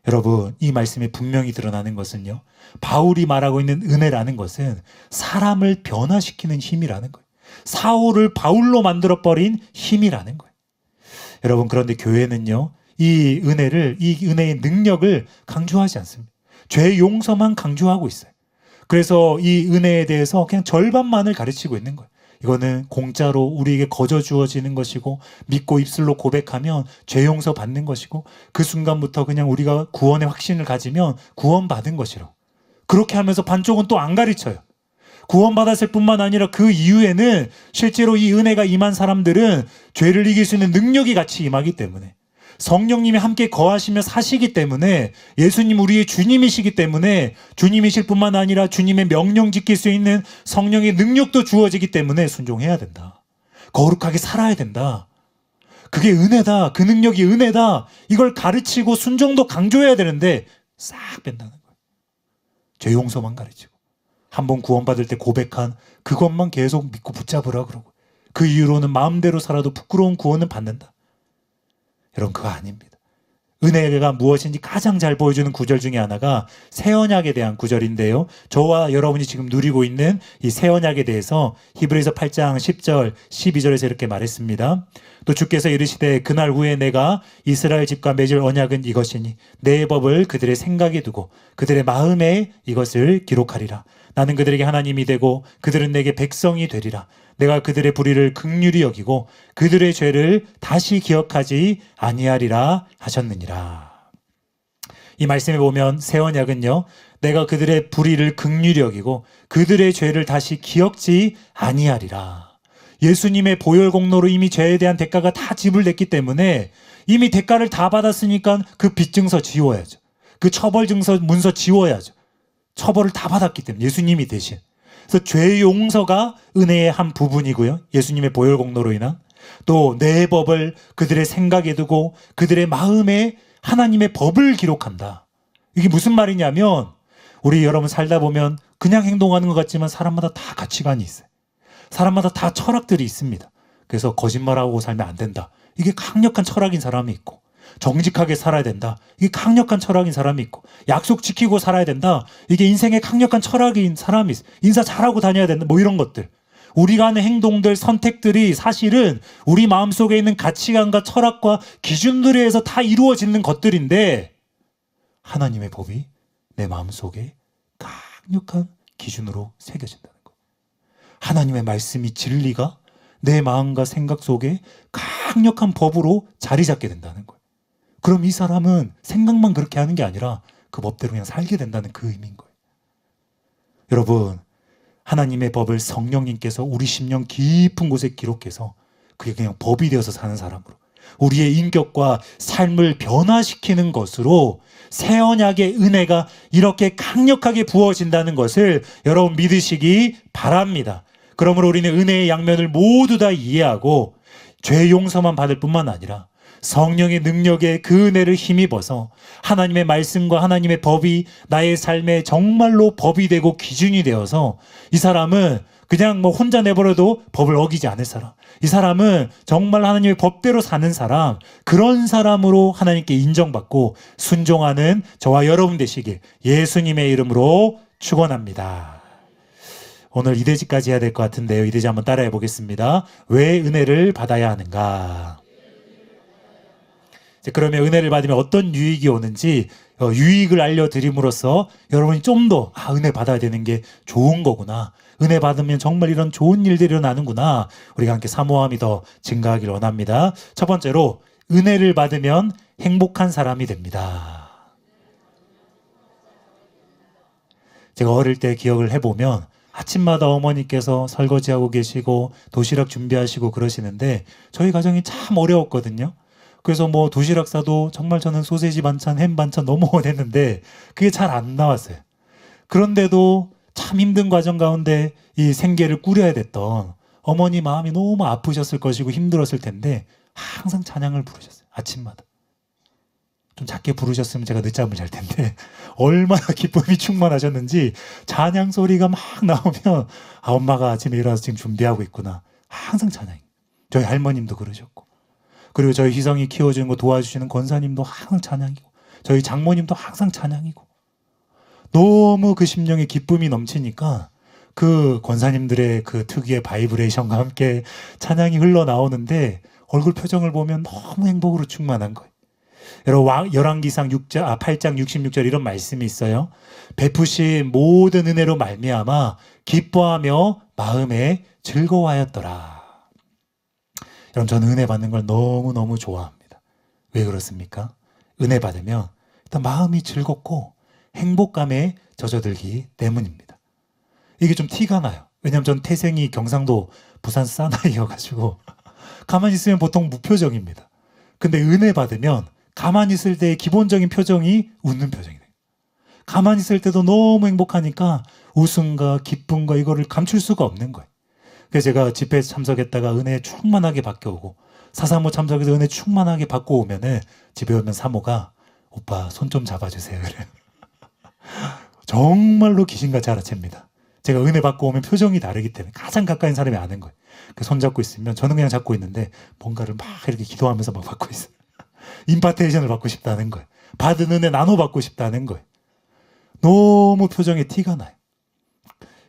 여러분, 이 말씀에 분명히 드러나는 것은요, 바울이 말하고 있는 은혜라는 것은 사람을 변화시키는 힘이라는 거예요. 사울을 바울로 만들어버린 힘이라는 거예요. 여러분, 그런데 교회는요, 이 은혜의 능력을 강조하지 않습니다. 죄 용서만 강조하고 있어요. 그래서 이 은혜에 대해서 그냥 절반만을 가르치고 있는 거예요. 이거는 공짜로 우리에게 거저 주어지는 것이고 믿고 입술로 고백하면 죄 용서 받는 것이고 그 순간부터 그냥 우리가 구원의 확신을 가지면 구원받은 것이라고. 그렇게 하면서 반쪽은 또 안 가르쳐요. 구원받았을 뿐만 아니라 그 이후에는 실제로 이 은혜가 임한 사람들은 죄를 이길 수 있는 능력이 같이 임하기 때문에, 성령님이 함께 거하시며 사시기 때문에, 예수님 우리의 주님이시기 때문에 주님이실 뿐만 아니라 주님의 명령 지킬 수 있는 성령의 능력도 주어지기 때문에 순종해야 된다. 거룩하게 살아야 된다. 그게 은혜다. 그 능력이 은혜다. 이걸 가르치고 순종도 강조해야 되는데 싹 뺀다는 거예요. 죄 용서만 가르치고 한번 구원받을 때 고백한 그것만 계속 믿고 붙잡으라 그러고 그 이후로는 마음대로 살아도 부끄러운 구원은 받는다. 여러분, 그거 아닙니다. 은혜가 무엇인지 가장 잘 보여주는 구절 중에 하나가 새 언약에 대한 구절인데요. 저와 여러분이 지금 누리고 있는 이 새 언약에 대해서 히브리서 8장 10절 12절에서 이렇게 말했습니다. 또 주께서 이르시되 그날 후에 내가 이스라엘 집과 맺을 언약은 이것이니 내 법을 그들의 생각에 두고 그들의 마음에 이것을 기록하리라. 나는 그들에게 하나님이 되고 그들은 내게 백성이 되리라. 내가 그들의 불의를 긍휼히 여기고 그들의 죄를 다시 기억하지 아니하리라 하셨느니라. 이 말씀에 보면 새 언약은요, 내가 그들의 불의를 긍휼히 여기고 그들의 죄를 다시 기억지 아니하리라. 예수님의 보혈 공로로 이미 죄에 대한 대가가 다 지불됐기 때문에 이미 대가를 다 받았으니까 그 빚증서 지워야죠. 그 처벌증서 문서 지워야죠. 처벌을 다 받았기 때문에 예수님이 대신. 그래서 죄 용서가 은혜의 한 부분이고요. 예수님의 보혈 공로로 인한. 또 내 법을 그들의 생각에 두고 그들의 마음에 하나님의 법을 기록한다. 이게 무슨 말이냐면 우리 여러분 살다 보면 그냥 행동하는 것 같지만 사람마다 다 가치관이 있어요. 사람마다 다 철학들이 있습니다. 그래서 거짓말하고 살면 안 된다. 이게 강력한 철학인 사람이 있고 정직하게 살아야 된다. 이게 강력한 철학인 사람이 있고, 약속 지키고 살아야 된다. 이게 인생의 강력한 철학인 사람이 있어. 인사 잘하고 다녀야 된다. 뭐 이런 것들. 우리가 하는 행동들, 선택들이 사실은 우리 마음속에 있는 가치관과 철학과 기준들에 의해서 다 이루어지는 것들인데, 하나님의 법이 내 마음속에 강력한 기준으로 새겨진다는 거예요. 하나님의 말씀이 진리가 내 마음과 생각 속에 강력한 법으로 자리 잡게 된다는 거예요. 그럼 이 사람은 생각만 그렇게 하는 게 아니라 그 법대로 그냥 살게 된다는 그 의미인 거예요. 여러분, 하나님의 법을 성령님께서 우리 심령 깊은 곳에 기록해서 그게 그냥 법이 되어서 사는 사람으로, 우리의 인격과 삶을 변화시키는 것으로 새 언약의 은혜가 이렇게 강력하게 부어진다는 것을 여러분 믿으시기 바랍니다. 그러므로 우리는 은혜의 양면을 모두 다 이해하고 죄 용서만 받을 뿐만 아니라 성령의 능력에 그 은혜를 힘입어서 하나님의 말씀과 하나님의 법이 나의 삶에 정말로 법이 되고 기준이 되어서 이 사람은 그냥 뭐 혼자 내버려도 법을 어기지 않을 사람, 이 사람은 정말 하나님의 법대로 사는 사람, 그런 사람으로 하나님께 인정받고 순종하는 저와 여러분 되시길 예수님의 이름으로 축원합니다. 오늘 이대지까지 해야 될 것 같은데요. 이대지 한번 따라해 보겠습니다. 왜 은혜를 받아야 하는가? 그러면 은혜를 받으면 어떤 유익이 오는지 유익을 알려드림으로써 여러분이 좀 더 은혜 받아야 되는 게 좋은 거구나, 은혜 받으면 정말 이런 좋은 일들이 일어나는구나, 우리가 함께 사모함이 더 증가하길 원합니다. 첫 번째로, 은혜를 받으면 행복한 사람이 됩니다. 제가 어릴 때 기억을 해보면 아침마다 어머니께서 설거지하고 계시고 도시락 준비하시고 그러시는데 저희 가정이 참 어려웠거든요. 그래서 뭐 도시락 싸도 정말 저는 소세지 반찬, 햄 반찬 너무 원했는데 그게 잘 안 나왔어요. 그런데도 참 힘든 과정 가운데 이 생계를 꾸려야 됐던 어머니 마음이 너무 아프셨을 것이고 힘들었을 텐데 항상 찬양을 부르셨어요. 아침마다. 좀 작게 부르셨으면 제가 늦잠을 잘 텐데 얼마나 기쁨이 충만하셨는지 찬양 소리가 막 나오면 엄마가 아침에 일어나서 지금 준비하고 있구나. 항상 찬양이. 저희 할머님도 그러셨고, 그리고 저희 희성이 키워주는 거 도와주시는 권사님도 항상 찬양이고, 저희 장모님도 항상 찬양이고, 너무 그 심령에 기쁨이 넘치니까 그 권사님들의 그 특유의 바이브레이션과 함께 찬양이 흘러나오는데 얼굴 표정을 보면 너무 행복으로 충만한 거예요. 여러분, 열왕기상 8장 66절 이런 말씀이 있어요. 베푸신 모든 은혜로 말미암아 기뻐하며 마음에 즐거워하였더라. 여러분, 저는 은혜 받는 걸 너무너무 좋아합니다. 왜 그렇습니까? 은혜 받으면 일단 마음이 즐겁고 행복감에 젖어들기 때문입니다. 이게 좀 티가 나요. 왜냐하면 전 태생이 경상도 부산 사나이여가지고 가만히 있으면 보통 무표정입니다. 근데 은혜 받으면 가만히 있을 때의 기본적인 표정이 웃는 표정이 돼요. 가만히 있을 때도 너무 행복하니까 웃음과 기쁨과 이거를 감출 수가 없는 거예요. 그래서 제가 집회에 참석했다가 은혜 충만하게 받고 오고, 사사모 참석해서 은혜 충만하게 받고 오면은 집에 오면 사모가 오빠 손 좀 잡아주세요. 그래요. 정말로 귀신같이 알아챕니다. 제가 은혜 받고 오면 표정이 다르기 때문에 가장 가까이 있는 사람이 아는 거예요. 손 잡고 있으면 저는 그냥 잡고 있는데 뭔가를 막 이렇게 기도하면서 막 받고 있어요. 임파테이션을 받고 싶다는 거예요. 받은 은혜 나눠받고 싶다는 거예요. 너무 표정에 티가 나요.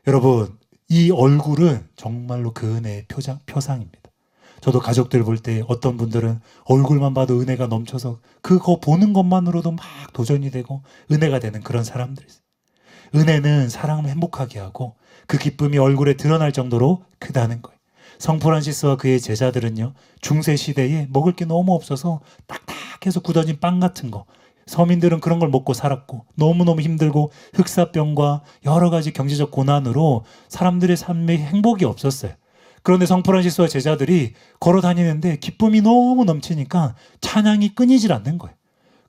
여러분, 이 얼굴은 정말로 그 은혜의 표상입니다. 저도 가족들 볼 때 어떤 분들은 얼굴만 봐도 은혜가 넘쳐서 그거 보는 것만으로도 막 도전이 되고 은혜가 되는 그런 사람들이 있어요. 은혜는 사람을 행복하게 하고 그 기쁨이 얼굴에 드러날 정도로 크다는 거예요. 성 프란시스와 그의 제자들은요, 중세 시대에 먹을 게 너무 없어서 딱딱해서 굳어진 빵 같은 거, 서민들은 그런 걸 먹고 살았고 너무너무 힘들고 흑사병과 여러 가지 경제적 고난으로 사람들의 삶에 행복이 없었어요. 그런데 성 프란시스와 제자들이 걸어 다니는데 기쁨이 너무 넘치니까 찬양이 끊이질 않는 거예요.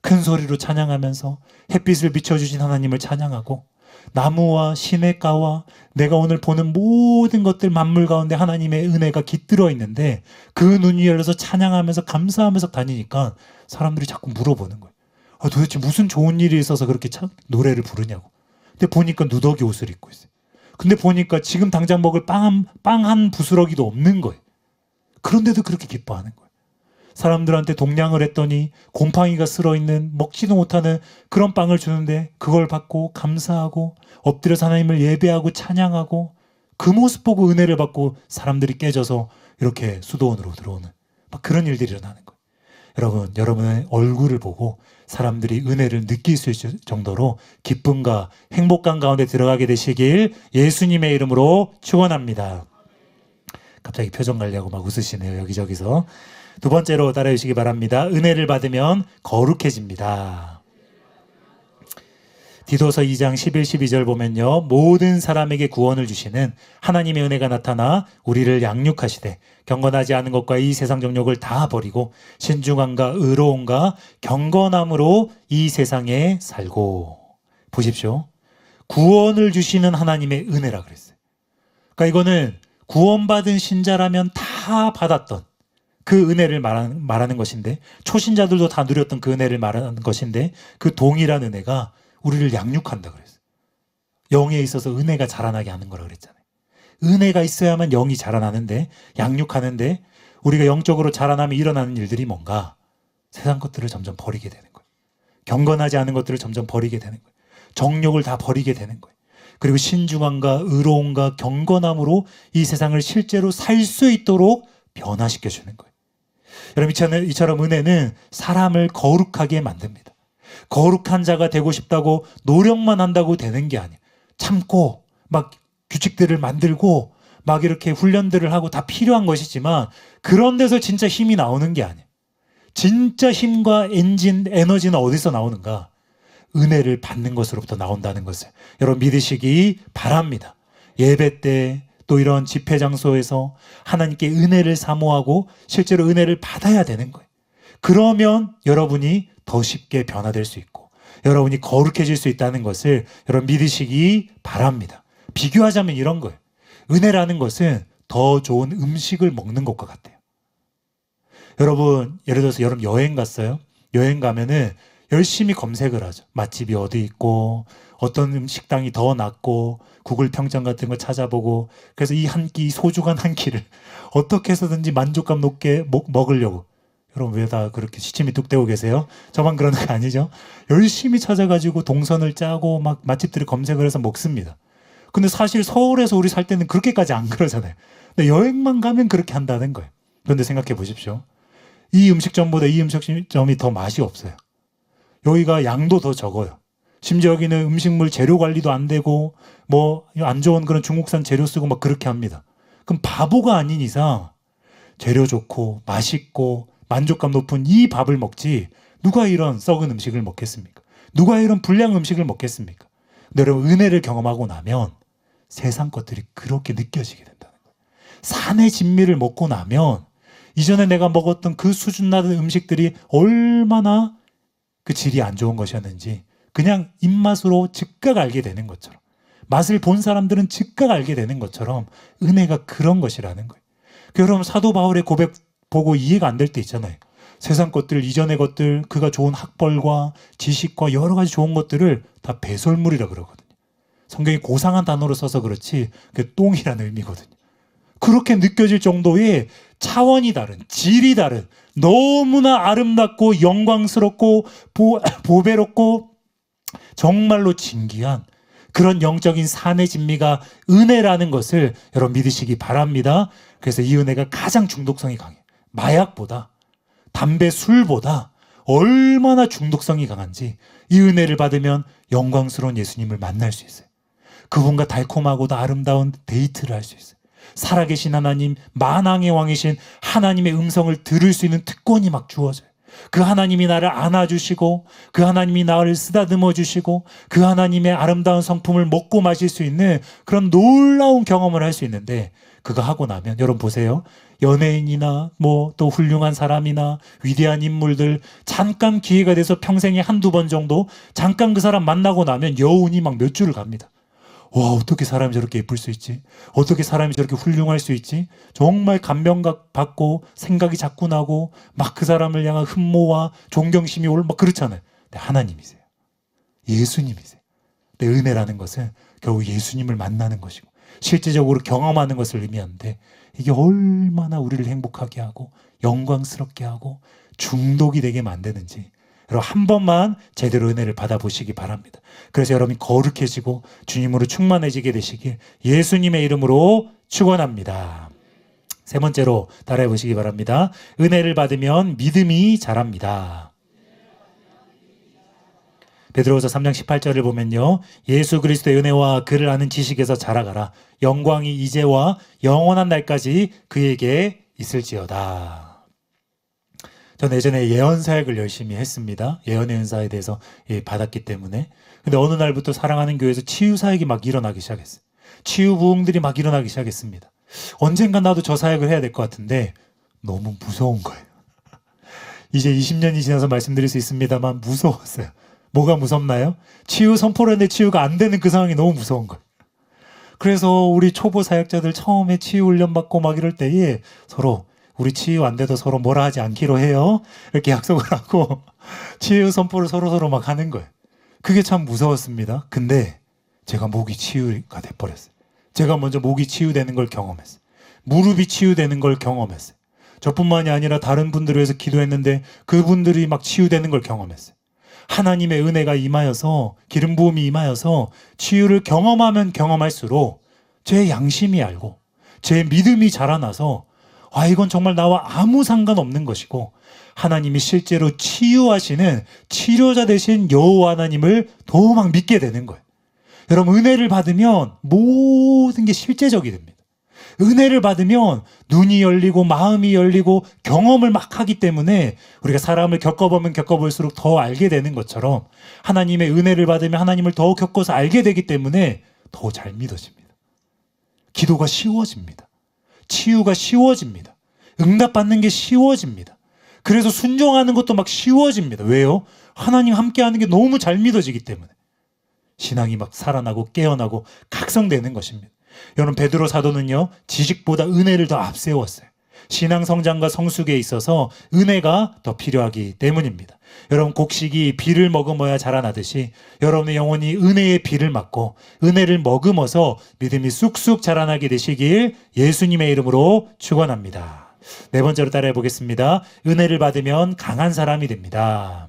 큰 소리로 찬양하면서 햇빛을 비춰주신 하나님을 찬양하고, 나무와 시냇가와 내가 오늘 보는 모든 것들 만물 가운데 하나님의 은혜가 깃들어 있는데 그 눈이 열려서 찬양하면서 감사하면서 다니니까 사람들이 자꾸 물어보는 거예요. 도대체 무슨 좋은 일이 있어서 그렇게 노래를 부르냐고. 근데 보니까 누더기 옷을 입고 있어요. 근데 보니까 지금 당장 먹을 빵 한 부스러기도 없는 거예요. 그런데도 그렇게 기뻐하는 거예요. 사람들한테 동냥을 했더니 곰팡이가 쓸어있는 먹지도 못하는 그런 빵을 주는데 그걸 받고 감사하고 엎드려서 하나님을 예배하고 찬양하고 그 모습 보고 은혜를 받고 사람들이 깨져서 이렇게 수도원으로 들어오는 막 그런 일들이 일어나는 거예요. 여러분, 여러분의 얼굴을 보고 사람들이 은혜를 느낄 수 있을 정도로 기쁨과 행복감 가운데 들어가게 되시길 예수님의 이름으로 축원합니다. 갑자기 표정 관리하고 막 웃으시네요. 여기저기서. 두 번째로 따라해 주시기 바랍니다. 은혜를 받으면 거룩해집니다. 디도서 2장 11, 12절 보면요. 모든 사람에게 구원을 주시는 하나님의 은혜가 나타나 우리를 양육하시되 경건하지 않은 것과 이 세상 정욕을 다 버리고 신중함과 의로움과 경건함으로 이 세상에 살고. 보십시오. 구원을 주시는 하나님의 은혜라 그랬어요. 그러니까 이거는 구원받은 신자라면 다 받았던 그 은혜를 말하는 것인데, 초신자들도 다 누렸던 그 은혜를 말하는 것인데, 그 동일한 은혜가 우리를 양육한다 그랬어요. 영에 있어서 은혜가 자라나게 하는 거라 그랬잖아요. 은혜가 있어야만 영이 자라나는데, 양육하는데, 우리가 영적으로 자라나면 일어나는 일들이 뭔가? 세상 것들을 점점 버리게 되는 거예요. 경건하지 않은 것들을 점점 버리게 되는 거예요. 정욕을 다 버리게 되는 거예요. 그리고 신중함과 의로움과 경건함으로 이 세상을 실제로 살 수 있도록 변화시켜 주는 거예요. 여러분, 이처럼 은혜는 사람을 거룩하게 만듭니다. 거룩한 자가 되고 싶다고 노력만 한다고 되는 게 아니에요. 참고 막 규칙들을 만들고 막 이렇게 훈련들을 하고 다 필요한 것이지만, 그런 데서 진짜 힘이 나오는 게 아니에요. 진짜 힘과 에너지는 어디서 나오는가? 은혜를 받는 것으로부터 나온다는 것을 여러분 믿으시기 바랍니다. 예배 때 또 이런 집회 장소에서 하나님께 은혜를 사모하고 실제로 은혜를 받아야 되는 거예요. 그러면 여러분이 더 쉽게 변화될 수 있고 여러분이 거룩해질 수 있다는 것을 여러분 믿으시기 바랍니다. 비교하자면 이런 거예요. 은혜라는 것은 더 좋은 음식을 먹는 것과 같아요. 여러분, 예를 들어서 여러분 여행 갔어요. 여행 가면은 열심히 검색을 하죠. 맛집이 어디 있고 어떤 식당이 더 낫고 구글 평점 같은 거 찾아보고, 그래서 이 한 끼, 소중한 한 끼를 어떻게 해서든지 만족감 높게 먹으려고. 여러분 왜 다 그렇게 시침이 뚝 떼고 계세요? 저만 그러는 거 아니죠? 열심히 찾아가지고 동선을 짜고 막 맛집들을 검색을 해서 먹습니다. 근데 사실 서울에서 우리 살 때는 그렇게까지 안 그러잖아요. 근데 여행만 가면 그렇게 한다는 거예요. 그런데 생각해 보십시오. 이 음식점보다 이 음식점이 더 맛이 없어요. 여기가 양도 더 적어요. 심지어 여기는 음식물 재료 관리도 안 되고 뭐 안 좋은 그런 중국산 재료 쓰고 막 그렇게 합니다. 그럼 바보가 아닌 이상 재료 좋고 맛있고 만족감 높은 이 밥을 먹지 누가 이런 썩은 음식을 먹겠습니까? 누가 이런 불량 음식을 먹겠습니까? 근데 여러분, 은혜를 경험하고 나면 세상 것들이 그렇게 느껴지게 된다는 거예요. 산의 진미를 먹고 나면 이전에 내가 먹었던 그 수준 낮은 음식들이 얼마나 그 질이 안 좋은 것이었는지 그냥 입맛으로 즉각 알게 되는 것처럼, 맛을 본 사람들은 즉각 알게 되는 것처럼 은혜가 그런 것이라는 거예요. 여러분, 사도 바울의 고백 보고 이해가 안 될 때 있잖아요. 세상 것들, 이전의 것들, 그가 좋은 학벌과 지식과 여러 가지 좋은 것들을 다 배설물이라 그러거든요. 성경이 고상한 단어로 써서 그렇지 그게 똥이라는 의미거든요. 그렇게 느껴질 정도의 차원이 다른, 질이 다른, 너무나 아름답고 영광스럽고 보배롭고 정말로 진귀한 그런 영적인 산의 진미가 은혜라는 것을 여러분 믿으시기 바랍니다. 그래서 이 은혜가 가장 중독성이 강해요. 마약보다, 담배, 술보다 얼마나 중독성이 강한지 이 은혜를 받으면 영광스러운 예수님을 만날 수 있어요. 그분과 달콤하고도 아름다운 데이트를 할 수 있어요. 살아계신 하나님, 만왕의 왕이신 하나님의 음성을 들을 수 있는 특권이 막 주어져요. 그 하나님이 나를 안아주시고 그 하나님이 나를 쓰다듬어 주시고 그 하나님의 아름다운 성품을 먹고 마실 수 있는 그런 놀라운 경험을 할 수 있는데, 그거 하고 나면 여러분 보세요. 연예인이나 뭐 또 훌륭한 사람이나 위대한 인물들 잠깐 기회가 돼서 평생에 한두 번 정도 잠깐 그 사람 만나고 나면 여운이 막 몇 주를 갑니다. 와, 어떻게 사람이 저렇게 예쁠 수 있지? 어떻게 사람이 저렇게 훌륭할 수 있지? 정말 감명각 받고 생각이 자꾸 나고 막 그 사람을 향한 흠모와 존경심이 막 그렇잖아요. 근데 하나님이세요. 예수님이세요. 근데 은혜라는 것은 결국 예수님을 만나는 것이고 실제적으로 경험하는 것을 의미하는데, 이게 얼마나 우리를 행복하게 하고 영광스럽게 하고 중독이 되게 만드는지 여러분 한 번만 제대로 은혜를 받아보시기 바랍니다. 그래서 여러분이 거룩해지고 주님으로 충만해지게 되시길 예수님의 이름으로 축원합니다. 세 번째로 따라해 보시기 바랍니다. 은혜를 받으면 믿음이 자랍니다. 베드로후서 3장 18절을 보면요. 예수 그리스도의 은혜와 그를 아는 지식에서 자라가라. 영광이 이제와 영원한 날까지 그에게 있을지어다. 전 예전에 예언 사역을 열심히 했습니다. 예언의 은사에 대해서 받았기 때문에. 근데 어느 날부터 사랑하는 교회에서 치유 사역이 막 일어나기 시작했어요. 치유 부흥들이 막 일어나기 시작했습니다. 언젠가 나도 저 사역을 해야 될 것 같은데 너무 무서운 거예요. 이제 20년이 지나서 말씀드릴 수 있습니다만 무서웠어요. 뭐가 무섭나요? 치유 선포를 했는데 치유가 안 되는 그 상황이 너무 무서운 거예요. 그래서 우리 초보 사역자들 처음에 치유 훈련 받고 막 이럴 때에 서로 우리 치유 안 돼도 서로 뭐라 하지 않기로 해요. 이렇게 약속을 하고 치유 선포를 서로 막 하는 거예요. 그게 참 무서웠습니다. 근데 제가 목이 치유가 돼버렸어요. 제가 먼저 목이 치유되는 걸 경험했어요. 무릎이 치유되는 걸 경험했어요. 저뿐만이 아니라 다른 분들을 위해서 기도했는데 그분들이 막 치유되는 걸 경험했어요. 하나님의 은혜가 임하여서 기름 부음이 임하여서 치유를 경험하면 경험할수록 제 양심이 알고 제 믿음이 자라나서 이건 정말 나와 아무 상관없는 것이고 하나님이 실제로 치유하시는 치료자 되신 여호와 하나님을 더 막 믿게 되는 거예요. 여러분 은혜를 받으면 모든 게 실제적이 됩니다. 은혜를 받으면 눈이 열리고 마음이 열리고 경험을 막 하기 때문에 우리가 사람을 겪어보면 겪어볼수록 더 알게 되는 것처럼 하나님의 은혜를 받으면 하나님을 더 겪어서 알게 되기 때문에 더 잘 믿어집니다. 기도가 쉬워집니다. 치유가 쉬워집니다. 응답받는 게 쉬워집니다. 그래서 순종하는 것도 막 쉬워집니다. 왜요? 하나님 함께하는 게 너무 잘 믿어지기 때문에 신앙이 막 살아나고 깨어나고 각성되는 것입니다. 여러분 베드로 사도는요 지식보다 은혜를 더 앞세웠어요. 신앙 성장과 성숙에 있어서 은혜가 더 필요하기 때문입니다. 여러분 곡식이 비를 머금어야 자라나듯이 여러분의 영혼이 은혜의 비를 맞고 은혜를 머금어서 믿음이 쑥쑥 자라나게 되시길 예수님의 이름으로 축원합니다. 네 번째로 따라해 보겠습니다. 은혜를 받으면 강한 사람이 됩니다.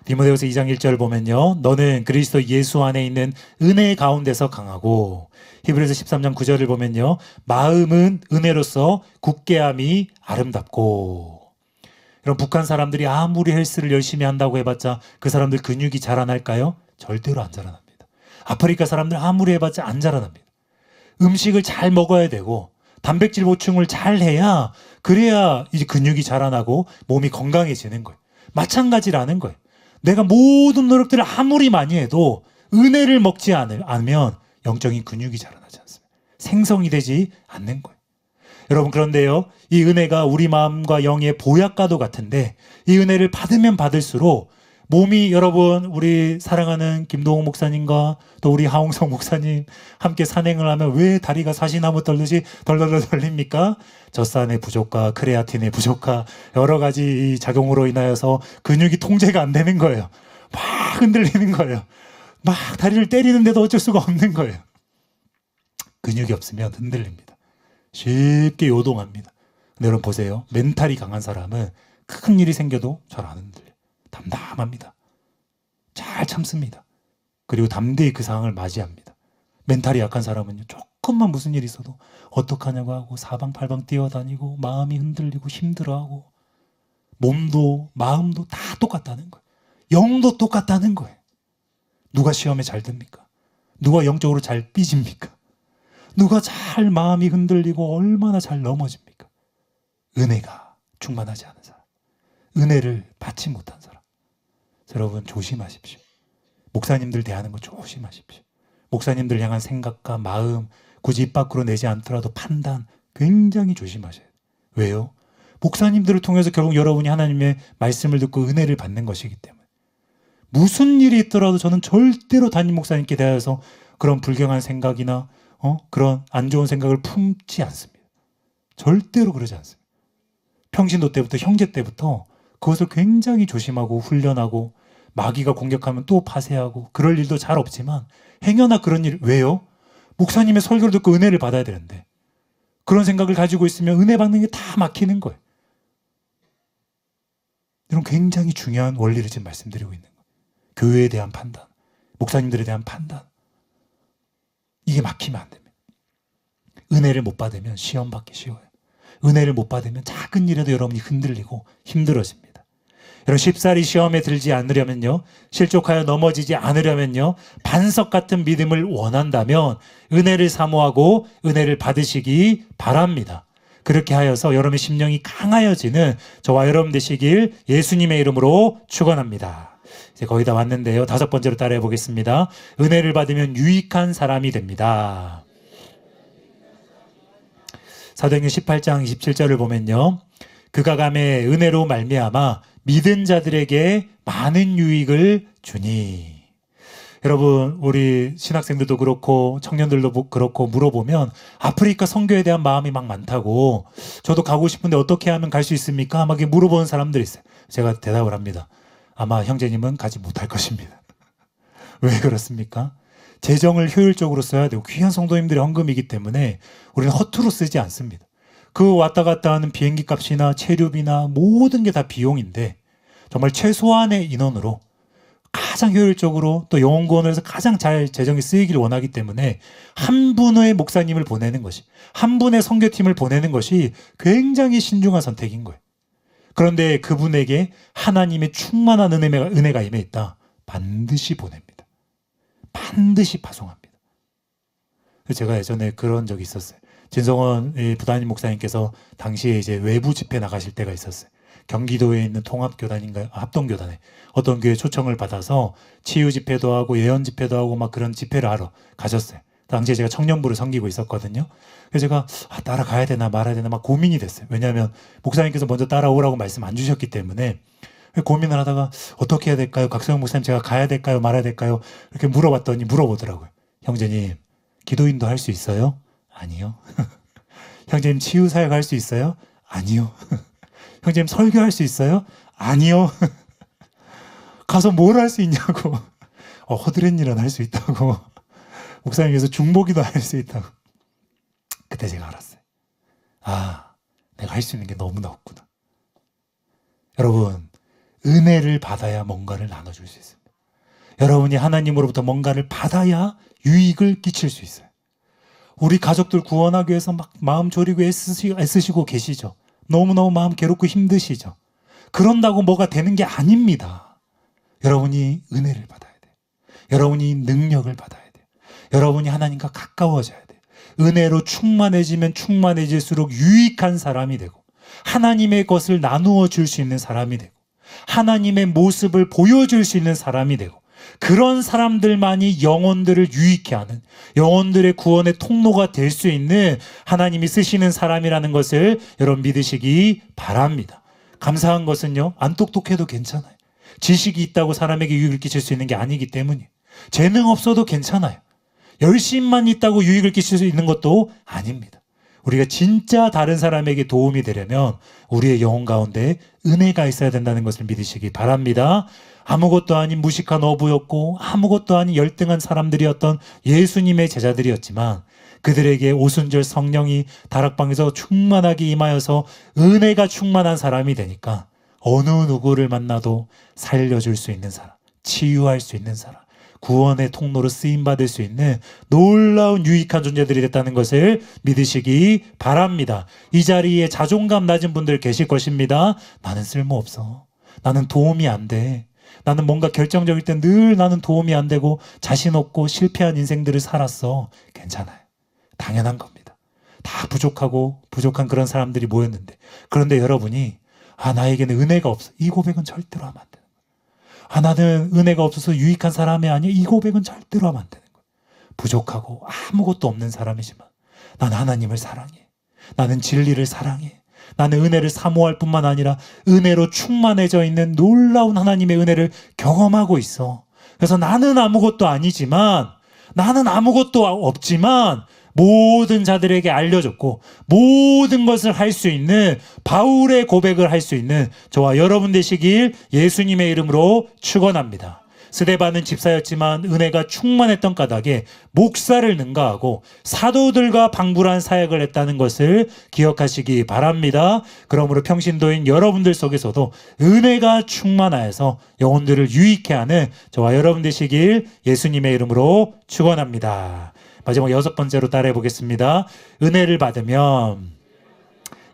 디모데후서 2장 1절 보면요. 너는 그리스도 예수 안에 있는 은혜 가운데서 강하고 히브리서 13장 9절을 보면요. 마음은 은혜로서 굳게함이 아름답고. 여러분 북한 사람들이 아무리 헬스를 열심히 한다고 해봤자 그 사람들 근육이 자라날까요? 절대로 안 자라납니다. 아프리카 사람들 아무리 해봤자 안 자라납니다. 음식을 잘 먹어야 되고 단백질 보충을 잘 해야 그래야 이제 근육이 자라나고 몸이 건강해지는 거예요. 마찬가지라는 거예요. 내가 모든 노력들을 아무리 많이 해도 은혜를 먹지 않으면 영적인 근육이 자라나지 않습니다. 생성이 되지 않는 거예요. 여러분 그런데요. 이 은혜가 우리 마음과 영의 보약과도 같은데 이 은혜를 받으면 받을수록 몸이 여러분 우리 사랑하는 김동욱 목사님과 또 우리 하홍성 목사님 함께 산행을 하면 왜 다리가 사시나무 떨듯이 덜덜덜 떨립니까? 젖산의 부족과 크레아틴의 부족과 여러 가지 작용으로 인하여서 근육이 통제가 안 되는 거예요. 막 흔들리는 거예요. 막 다리를 때리는데도 어쩔 수가 없는 거예요. 근육이 없으면 흔들립니다. 쉽게 요동합니다. 근데 여러분 보세요. 멘탈이 강한 사람은 큰 일이 생겨도 잘 안 흔들려요. 담담합니다. 잘 참습니다. 그리고 담대히 그 상황을 맞이합니다. 멘탈이 약한 사람은요. 조금만 무슨 일이 있어도 어떡하냐고 하고 사방팔방 뛰어다니고 마음이 흔들리고 힘들어하고 몸도 마음도 다 똑같다는 거예요. 영도 똑같다는 거예요. 누가 시험에 잘 듭니까? 누가 영적으로 잘 삐집니까? 누가 잘 마음이 흔들리고 얼마나 잘 넘어집니까? 은혜가 충만하지 않은 사람. 은혜를 받지 못한 사람. 여러분 조심하십시오. 목사님들 대하는 거 조심하십시오. 목사님들 향한 생각과 마음 굳이 입 밖으로 내지 않더라도 판단 굉장히 조심하셔야 돼요. 왜요? 목사님들을 통해서 결국 여러분이 하나님의 말씀을 듣고 은혜를 받는 것이기 때문에 무슨 일이 있더라도 저는 절대로 담임 목사님께 대하여서 그런 불경한 생각이나 그런 안 좋은 생각을 품지 않습니다. 절대로 그러지 않습니다. 평신도 때부터 형제 때부터 그것을 굉장히 조심하고 훈련하고 마귀가 공격하면 또 파쇄하고 그럴 일도 잘 없지만 행여나 그런 일 왜요? 목사님의 설교를 듣고 은혜를 받아야 되는데 그런 생각을 가지고 있으면 은혜 받는 게 다 막히는 거예요. 이런 굉장히 중요한 원리를 지금 말씀드리고 있는 거예요. 교회에 대한 판단, 목사님들에 대한 판단, 이게 막히면 안 됩니다. 은혜를 못 받으면 시험 받기 쉬워요. 은혜를 못 받으면 작은 일에도 여러분이 흔들리고 힘들어집니다. 여러분, 쉽사리 시험에 들지 않으려면요, 실족하여 넘어지지 않으려면요, 반석 같은 믿음을 원한다면 은혜를 사모하고 은혜를 받으시기 바랍니다. 그렇게 하여서 여러분의 심령이 강하여지는 저와 여러분 되시길 예수님의 이름으로 축원합니다. 이제 거의 다 왔는데요, 5번째로 따라해 보겠습니다. 은혜를 받으면 유익한 사람이 됩니다. 사도행전 18장 27절을 보면요, 그가 감에 은혜로 말미암아 믿은 자들에게 많은 유익을 주니. 여러분, 우리 신학생들도 그렇고 청년들도 그렇고 물어보면 아프리카 선교에 대한 마음이 막 많다고, 저도 가고 싶은데 어떻게 하면 갈 수 있습니까? 막 이렇게 물어보는 사람들이 있어요. 제가 대답을 합니다. 아마 형제님은 가지 못할 것입니다. 왜 그렇습니까? 재정을 효율적으로 써야 되고 귀한 성도님들의 헌금이기 때문에 우리는 허투루 쓰지 않습니다. 그 왔다 갔다 하는 비행기 값이나 체류비나 모든 게 다 비용인데, 정말 최소한의 인원으로 가장 효율적으로 또 영혼구원을 해서 가장 잘 재정이 쓰이기를 원하기 때문에 한 분의 목사님을 보내는 것이, 한 분의 선교팀을 보내는 것이 굉장히 신중한 선택인 거예요. 그런데 그분에게 하나님의 충만한 은혜가 임해 있다. 반드시 보냅니다. 반드시 파송합니다. 제가 예전에 그런 적이 있었어요. 진성원 부단임 목사님께서 당시에 이제 외부 집회 나가실 때가 있었어요. 경기도에 있는 통합교단인가요? 합동교단에 어떤 교회 초청을 받아서 치유 집회도 하고 예언 집회도 하고 막 그런 집회를 하러 가셨어요. 당시에 제가 청년부를 섬기고 있었거든요. 그래서 제가 따라가야 되나 말아야 되나 막 고민이 됐어요. 왜냐하면 목사님께서 먼저 따라오라고 말씀 안 주셨기 때문에 고민을 하다가 어떻게 해야 될까요? 각성영 목사님, 제가 가야 될까요? 말아야 될까요? 이렇게 물어보더라고요. 형제님, 기도인도 할 수 있어요? 아니요. 형제님, 치유사역 할 수 있어요? 아니요. 형제님, 설교할 수 있어요? 아니요. 가서 뭘 할 수 있냐고. 허드렛 일은 할 수 있다고. 목사님께서 중보기도 할 수 있다고. 그때 제가 알았어요. 내가 할 수 있는 게 너무나 없구나. 여러분, 은혜를 받아야 뭔가를 나눠줄 수 있습니다. 여러분이 하나님으로부터 뭔가를 받아야 유익을 끼칠 수 있어요. 우리 가족들 구원하기 위해서 막 마음 졸이고 애쓰시고 계시죠. 너무너무 마음 괴롭고 힘드시죠. 그런다고 뭐가 되는 게 아닙니다. 여러분이 은혜를 받아야 돼요. 여러분이 능력을 받아야 돼요. 여러분이 하나님과 가까워져야 돼요. 은혜로 충만해지면 충만해질수록 유익한 사람이 되고, 하나님의 것을 나누어 줄 수 있는 사람이 되고, 하나님의 모습을 보여줄 수 있는 사람이 되고, 그런 사람들만이 영혼들을 유익해 하는, 영혼들의 구원의 통로가 될 수 있는 하나님이 쓰시는 사람이라는 것을 여러분 믿으시기 바랍니다. 감사한 것은요, 안 똑똑해도 괜찮아요. 지식이 있다고 사람에게 유익을 끼칠 수 있는 게 아니기 때문이에요. 재능 없어도 괜찮아요. 열심만 있다고 유익을 끼칠 수 있는 것도 아닙니다. 우리가 진짜 다른 사람에게 도움이 되려면 우리의 영혼 가운데 은혜가 있어야 된다는 것을 믿으시기 바랍니다. 아무것도 아닌 무식한 어부였고 아무것도 아닌 열등한 사람들이었던 예수님의 제자들이었지만, 그들에게 오순절 성령이 다락방에서 충만하게 임하여서 은혜가 충만한 사람이 되니까 어느 누구를 만나도 살려줄 수 있는 사람, 치유할 수 있는 사람, 구원의 통로로 쓰임받을 수 있는 놀라운 유익한 존재들이 됐다는 것을 믿으시기 바랍니다. 이 자리에 자존감 낮은 분들 계실 것입니다. 나는 쓸모없어. 나는 도움이 안 돼. 나는 뭔가 결정적일 때 늘 나는 도움이 안 되고 자신 없고 실패한 인생들을 살았어. 괜찮아요. 당연한 겁니다. 다 부족하고 부족한 그런 사람들이 모였는데, 그런데 여러분이 나에게는 은혜가 없어, 이 고백은 절대로 하면 안 되는 거예요. 나는 은혜가 없어서 유익한 사람이 아니야, 이 고백은 절대로 하면 안 되는 거예요. 부족하고 아무것도 없는 사람이지만 난 하나님을 사랑해. 나는 진리를 사랑해. 나는 은혜를 사모할 뿐만 아니라 은혜로 충만해져 있는 놀라운 하나님의 은혜를 경험하고 있어. 그래서 나는 아무것도 아니지만, 나는 아무것도 없지만 모든 자들에게 알려줬고 모든 것을 할 수 있는 바울의 고백을 할 수 있는 저와 여러분 되시길 예수님의 이름으로 축원합니다. 스데반은 집사였지만 은혜가 충만했던 까닭에 목사를 능가하고 사도들과 방불한 사역을 했다는 것을 기억하시기 바랍니다. 그러므로 평신도인 여러분들 속에서도 은혜가 충만하여서 영혼들을 유익해 하는 저와 여러분 되시길 예수님의 이름으로 축원합니다. 마지막 6번째로 따라해 보겠습니다. 은혜를 받으면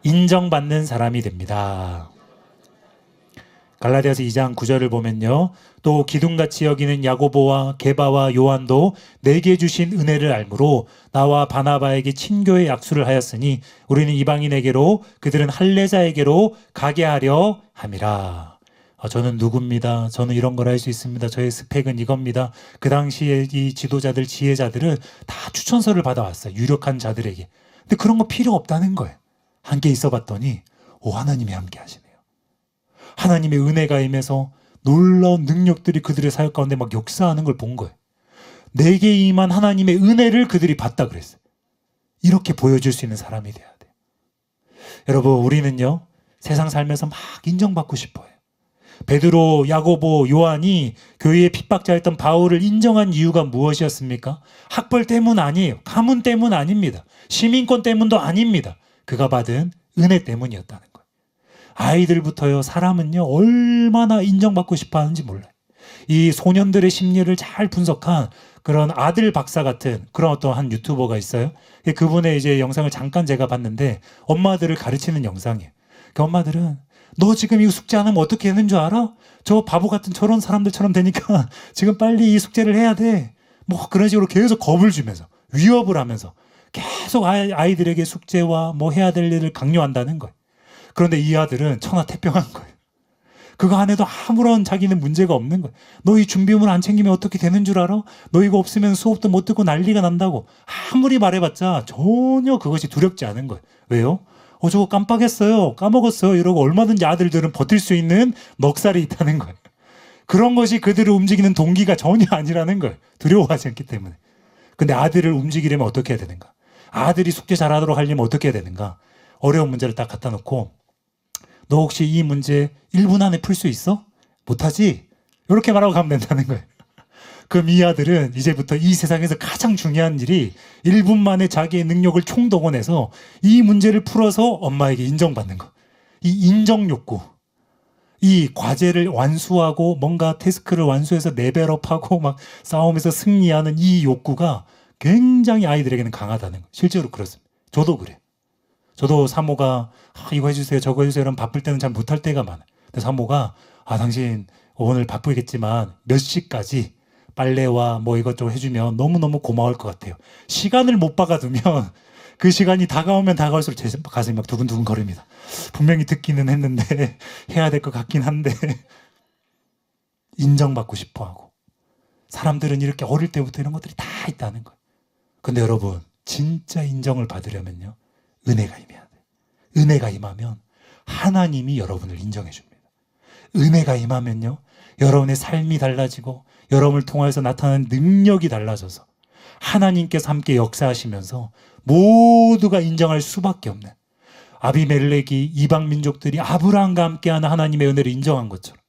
인정받는 사람이 됩니다. 갈라디아서 2장 9절을 보면요. 또 기둥같이 여기는 야고보와 게바와 요한도 내게 주신 은혜를 알므로 나와 바나바에게 친교의 약수를 하였으니 우리는 이방인에게로 그들은 할례자에게로 가게 하려 함이라. 저는 누굽니다. 저는 이런 걸 할 수 있습니다. 저의 스펙은 이겁니다. 그 당시에 이 지도자들, 지혜자들은 다 추천서를 받아왔어요. 유력한 자들에게. 근데 그런 거 필요 없다는 거예요. 함께 있어 봤더니 하나님이 함께 하시네요. 하나님의 은혜가 임해서 놀라운 능력들이 그들의 사역 가운데 막 역사하는 걸 본 거예요. 내게 임한 하나님의 은혜를 그들이 봤다 그랬어요. 이렇게 보여줄 수 있는 사람이 돼야 돼요. 여러분, 우리는요, 세상 살면서 막 인정받고 싶어요. 베드로, 야고보, 요한이 교회의 핍박자였던 바울을 인정한 이유가 무엇이었습니까? 학벌 때문 아니에요. 가문 때문 아닙니다. 시민권 때문도 아닙니다. 그가 받은 은혜 때문이었다는 거예요. 아이들부터요, 사람은요, 얼마나 인정받고 싶어 하는지 몰라요. 이 소년들의 심리를 잘 분석한 그런 아들 박사 같은 그런 어떤 한 유튜버가 있어요. 그분의 이제 영상을 잠깐 제가 봤는데 엄마들을 가르치는 영상이에요. 그 엄마들은 너 지금 이 숙제 안 하면 어떻게 되는 줄 알아? 저 바보 같은 저런 사람들처럼 되니까 지금 빨리 이 숙제를 해야 돼. 뭐 그런 식으로 계속 겁을 주면서 위협을 하면서 계속 아이들에게 숙제와 뭐 해야 될 일을 강요한다는 거예요. 그런데 이 아들은 천하태평한 거예요. 그거 안 해도 아무런 자기는 문제가 없는 거예요. 너 이 준비물 안 챙기면 어떻게 되는 줄 알아? 너 이거 없으면 수업도 못 듣고 난리가 난다고. 아무리 말해봤자 전혀 그것이 두렵지 않은 거예요. 왜요? 저거 깜빡했어요. 까먹었어요. 이러고 얼마든지 아들들은 버틸 수 있는 넉살이 있다는 거예요. 그런 것이 그들을 움직이는 동기가 전혀 아니라는 거예요. 두려워하지 않기 때문에. 근데 아들을 움직이려면 어떻게 해야 되는가? 아들이 숙제 잘하도록 하려면 어떻게 해야 되는가? 어려운 문제를 딱 갖다 놓고 너 혹시 이 문제 1분 안에 풀 수 있어? 못하지? 이렇게 말하고 가면 된다는 거예요. 그럼 이 아들은 이제부터 이 세상에서 가장 중요한 일이 1분 만에 자기의 능력을 총동원해서 이 문제를 풀어서 엄마에게 인정받는 거. 이 인정 욕구. 이 과제를 완수하고 뭔가 태스크를 완수해서 레벨업하고 막 싸움에서 승리하는 이 욕구가 굉장히 아이들에게는 강하다는 거. 실제로 그렇습니다. 저도 그래요. 저도 사모가 이거 해주세요 저거 해주세요 이러면 바쁠 때는 잘 못할 때가 많아요. 근데 사모가 당신 오늘 바쁘겠지만 몇 시까지 빨래와 뭐 이것저것 해주면 너무너무 고마울 것 같아요. 시간을 못 박아두면 그 시간이 다가오면 다가올수록 제 가슴이 막 두근두근 거립니다. 분명히 듣기는 했는데 해야 될 것 같긴 한데 인정받고 싶어하고 사람들은 이렇게 어릴 때부터 이런 것들이 다 있다는 거예요. 근데 여러분 진짜 인정을 받으려면요 은혜가 임해야 돼요. 은혜가 임하면 하나님이 여러분을 인정해 줍니다. 은혜가 임하면요 여러분의 삶이 달라지고 여러분을 통해서 나타나는 능력이 달라져서 하나님께서 함께 역사하시면서 모두가 인정할 수밖에 없는 아비멜렉이 이방 민족들이 아브라함과 함께하는 하나님의 은혜를 인정한 것처럼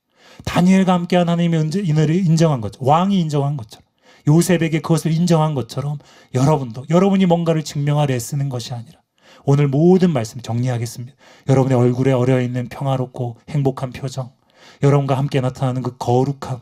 다니엘과 함께하는 하나님의 은혜를 인정한 것처럼 왕이 인정한 것처럼 요셉에게 그것을 인정한 것처럼 여러분도 여러분이 뭔가를 증명하려 애쓰는 것이 아니라 오늘 모든 말씀 정리하겠습니다. 여러분의 얼굴에 어려있는 평화롭고 행복한 표정 여러분과 함께 나타나는 그 거룩함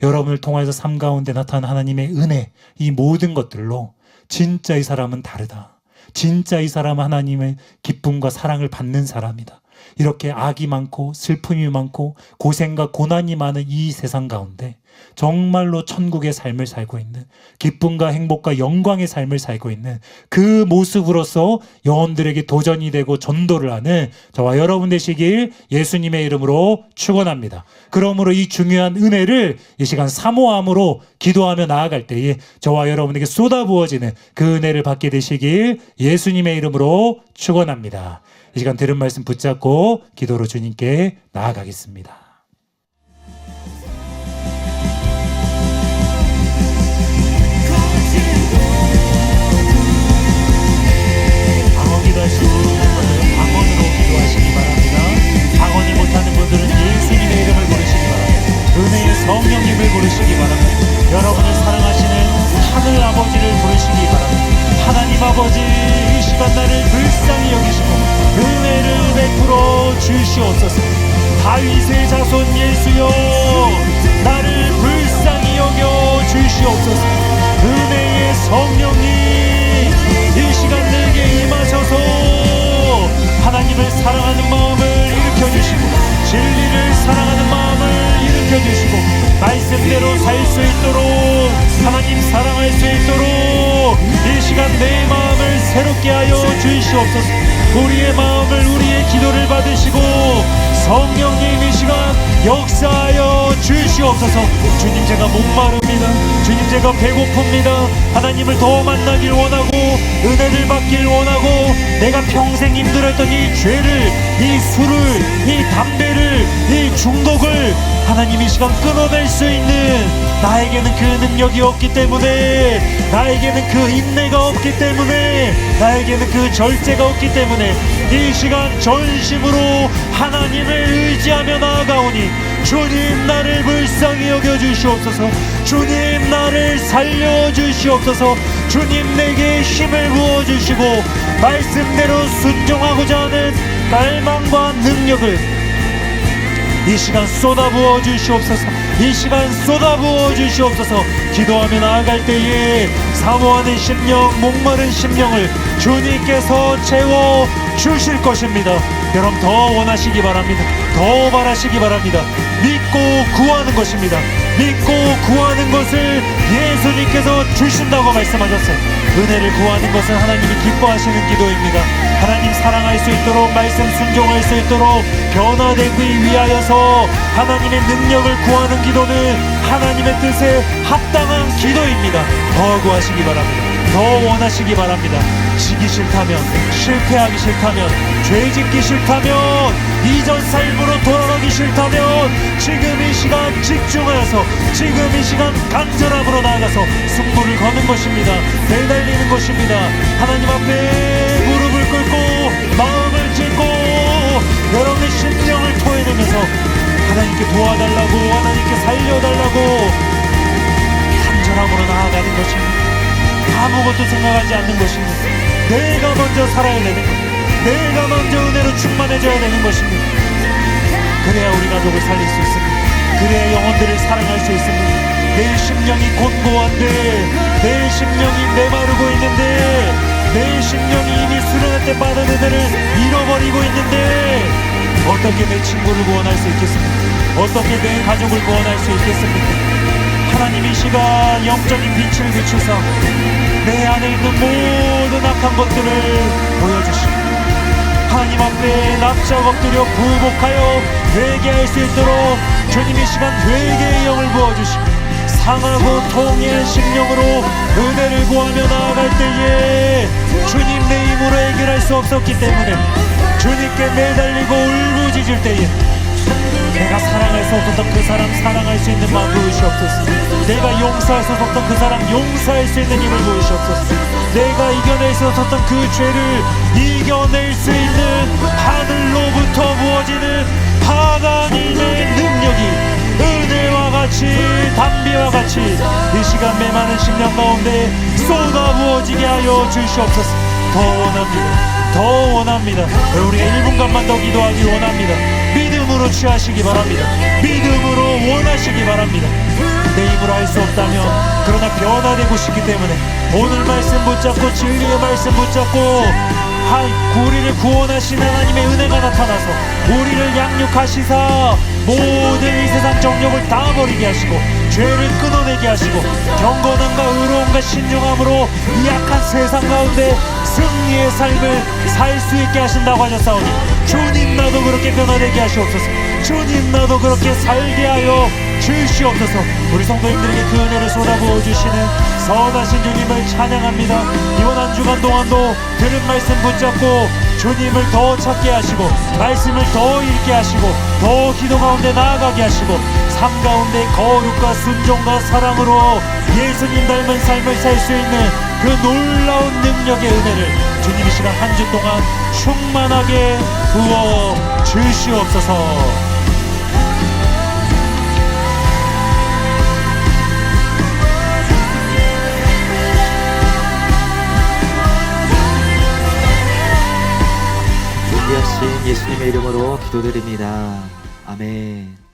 여러분을 통해서 삶 가운데 나타나는 하나님의 은혜 이 모든 것들로 진짜 이 사람은 다르다. 진짜 이 사람은 하나님의 기쁨과 사랑을 받는 사람이다. 이렇게 악이 많고 슬픔이 많고 고생과 고난이 많은 이 세상 가운데 정말로 천국의 삶을 살고 있는 기쁨과 행복과 영광의 삶을 살고 있는 그 모습으로서 영혼들에게 도전이 되고 전도를 하는 저와 여러분 되시길 예수님의 이름으로 축원합니다. 그러므로 이 중요한 은혜를 이 시간 사모함으로 기도하며 나아갈 때에 저와 여러분에게 쏟아부어지는 그 은혜를 받게 되시길 예수님의 이름으로 축원합니다. 이 시간 들은 말씀 붙잡고 기도로 주님께 나아가겠습니다. 방언으로 기도하시기 바랍니다. 방언을 못하는 분들은 예수님의 이름을 부르시기 바랍니다. 은혜의 성령님을 부르시기 바랍니다. 아버지를 부르시기 바랍니다. 하나님 아버지, 이 시간 나를 불쌍히 여기시고 은혜를 베풀어 주시옵소서. 다윗의 자손 예수여, 나를 불쌍히 여겨 주시옵소서. 은혜의 성령님, 이 시간 내게 임하셔서 하나님을 사랑하는 마음을 일으켜주시고 진리를 사랑하는 마음을 일으켜주시고 말씀대로 살 수 있도록, 하나님 사랑할 수 있도록 이 시간 내 마음을 새롭게 하여 주시옵소서. 우리의 마음을, 우리의 기도를 받으시고 성령님 이 시간 역사하여 주시옵소서. 주님, 제가 목마릅니다. 주님, 제가 배고픕니다. 하나님을 더 만나길 원하고 은혜를 받길 원하고, 내가 평생 힘들었던 이 죄를, 이 술을, 이 담배를, 이 중독을 하나님 이 시간 끊어낼 수 있는, 나에게는 그 능력이 없기 때문에, 나에게는 그 인내가 없기 때문에, 나에게는 그 절제가 없기 때문에 이 시간 전심으로 하나님을 의지하며 나아가오니 주님, 나를 불쌍히 여겨주시옵소서. 주님, 나를 살려주시옵소서. 주님, 내게 힘을 부어주시고 말씀대로 순종하고자 하는 갈망과 능력을 이 시간 쏟아부어 주시옵소서. 이 시간 쏟아부어 주시옵소서. 기도하며 나아갈 때에 사모하는 심령, 목마른 심령을 주님께서 채워 주실 것입니다. 여러분, 더 원하시기 바랍니다. 더 바라시기 바랍니다. 믿고 구하는 것입니다. 믿고 구하는 것을 예수님께서 주신다고 말씀하셨어요. 은혜를 구하는 것은 하나님이 기뻐하시는 기도입니다. 하나님 사랑할 수 있도록, 말씀 순종할 수 있도록 변화되기 위하여서 하나님의 능력을 구하는 기도는 하나님의 뜻에 합당한 기도입니다. 더 구하시기 바랍니다. 더 원하시기 바랍니다. 지기 싫다면, 실패하기 싫다면, 죄짓기 싫다면, 이전 삶으로 돌아가기 싫다면 지금 이 시간 집중하여서, 지금 이 시간 간절함으로 나아가서 승부를 거는 것입니다. 매달리는 것입니다. 하나님 앞에 무릎을 꿇고 마음을 찢고 여러분의 심령을 토해내면서 하나님께 도와달라고, 하나님께 살려달라고 간절함으로 나아가는 것입니다. 아무것도 생각하지 않는 것입니다. 내가 먼저 살아야 되는 것, 내가 먼저 은혜로 충만해져야 되는 것입니다. 그래야 우리 가족을 살릴 수 있습니다. 그래야 영혼들을 사랑할 수 있습니다. 내 심령이 곤고한데, 내 심령이 메마르고 있는데, 내 심령이 이미 수련할 때 받은 은혜를 잃어버리고 있는데 어떻게 내 친구를 구원할 수 있겠습니까? 어떻게 내 가족을 구원할 수 있겠습니까? 하나님 이 시간 영적인 빛을 비추사 내 안에 있는 모든 악한 것들을 보여주시고 하나님 앞에 납작 엎드려 부복하여 회개할 수 있도록 주님 이 시간 회개의 영을 부어주시고 상하고 통해한 심령으로 은혜를 구하며 나아갈 때에 주님 내 힘으로 해결할 수 없었기 때문에 주님께 매달리고 울부짖을 때에 내가 사랑할 수 없었던 그 사람 사랑할 수 있는 마음 부으시옵소서. 내가 용서할 수 없었던 그 사람 용서할 수 있는 힘을 부으시옵소서. 내가 이겨낼 수 없었던 그 죄를 이겨낼 수 있는 하늘로부터 부어지는 하나님의 능력이 은혜와 같이 담비와 같이 이 시간 메마른 심령 가운데 쏟아 부어지게 하여 주시옵소서. 더 원합니다. 더 원합니다. 우리 1분간만 더 기도하기 원합니다. 믿음으로 취하시기 바랍니다. 믿음으로 원하시기 바랍니다. 내 힘으로 할 수 없다면 그러나 변화되고 싶기 때문에 오늘 말씀 붙잡고 진리의 말씀 붙잡고 우리를 구원하신 하나님의 은혜가 나타나서 우리를 양육하시사 모든 이 세상 정욕을 다 버리게 하시고 죄를 끊어내게 하시고 경건함과 의로움과 신중함으로 이 약한 세상 가운데 승리의 삶을 살 수 있게 하신다고 하셨사오니 주님 나도 그렇게 변화되게 하시옵소서. 주님 나도 그렇게 살게 하여 주시옵소서. 우리 성도님들에게 그 은혜를 쏟아부어 주시는 선하신 주님을 찬양합니다. 이번 한 주간 동안도 들은 말씀 붙잡고 주님을 더 찾게 하시고 말씀을 더 읽게 하시고 더 기도 가운데 나아가게 하시고 삶 가운데 거룩과 순종과 사랑으로 예수님 닮은 삶을 살 수 있는 그 놀라운 능력의 은혜를 주님 이 시간 한 주 동안 충만하게 부어 주시옵소서. 이름으로 기도드립니다. 아멘.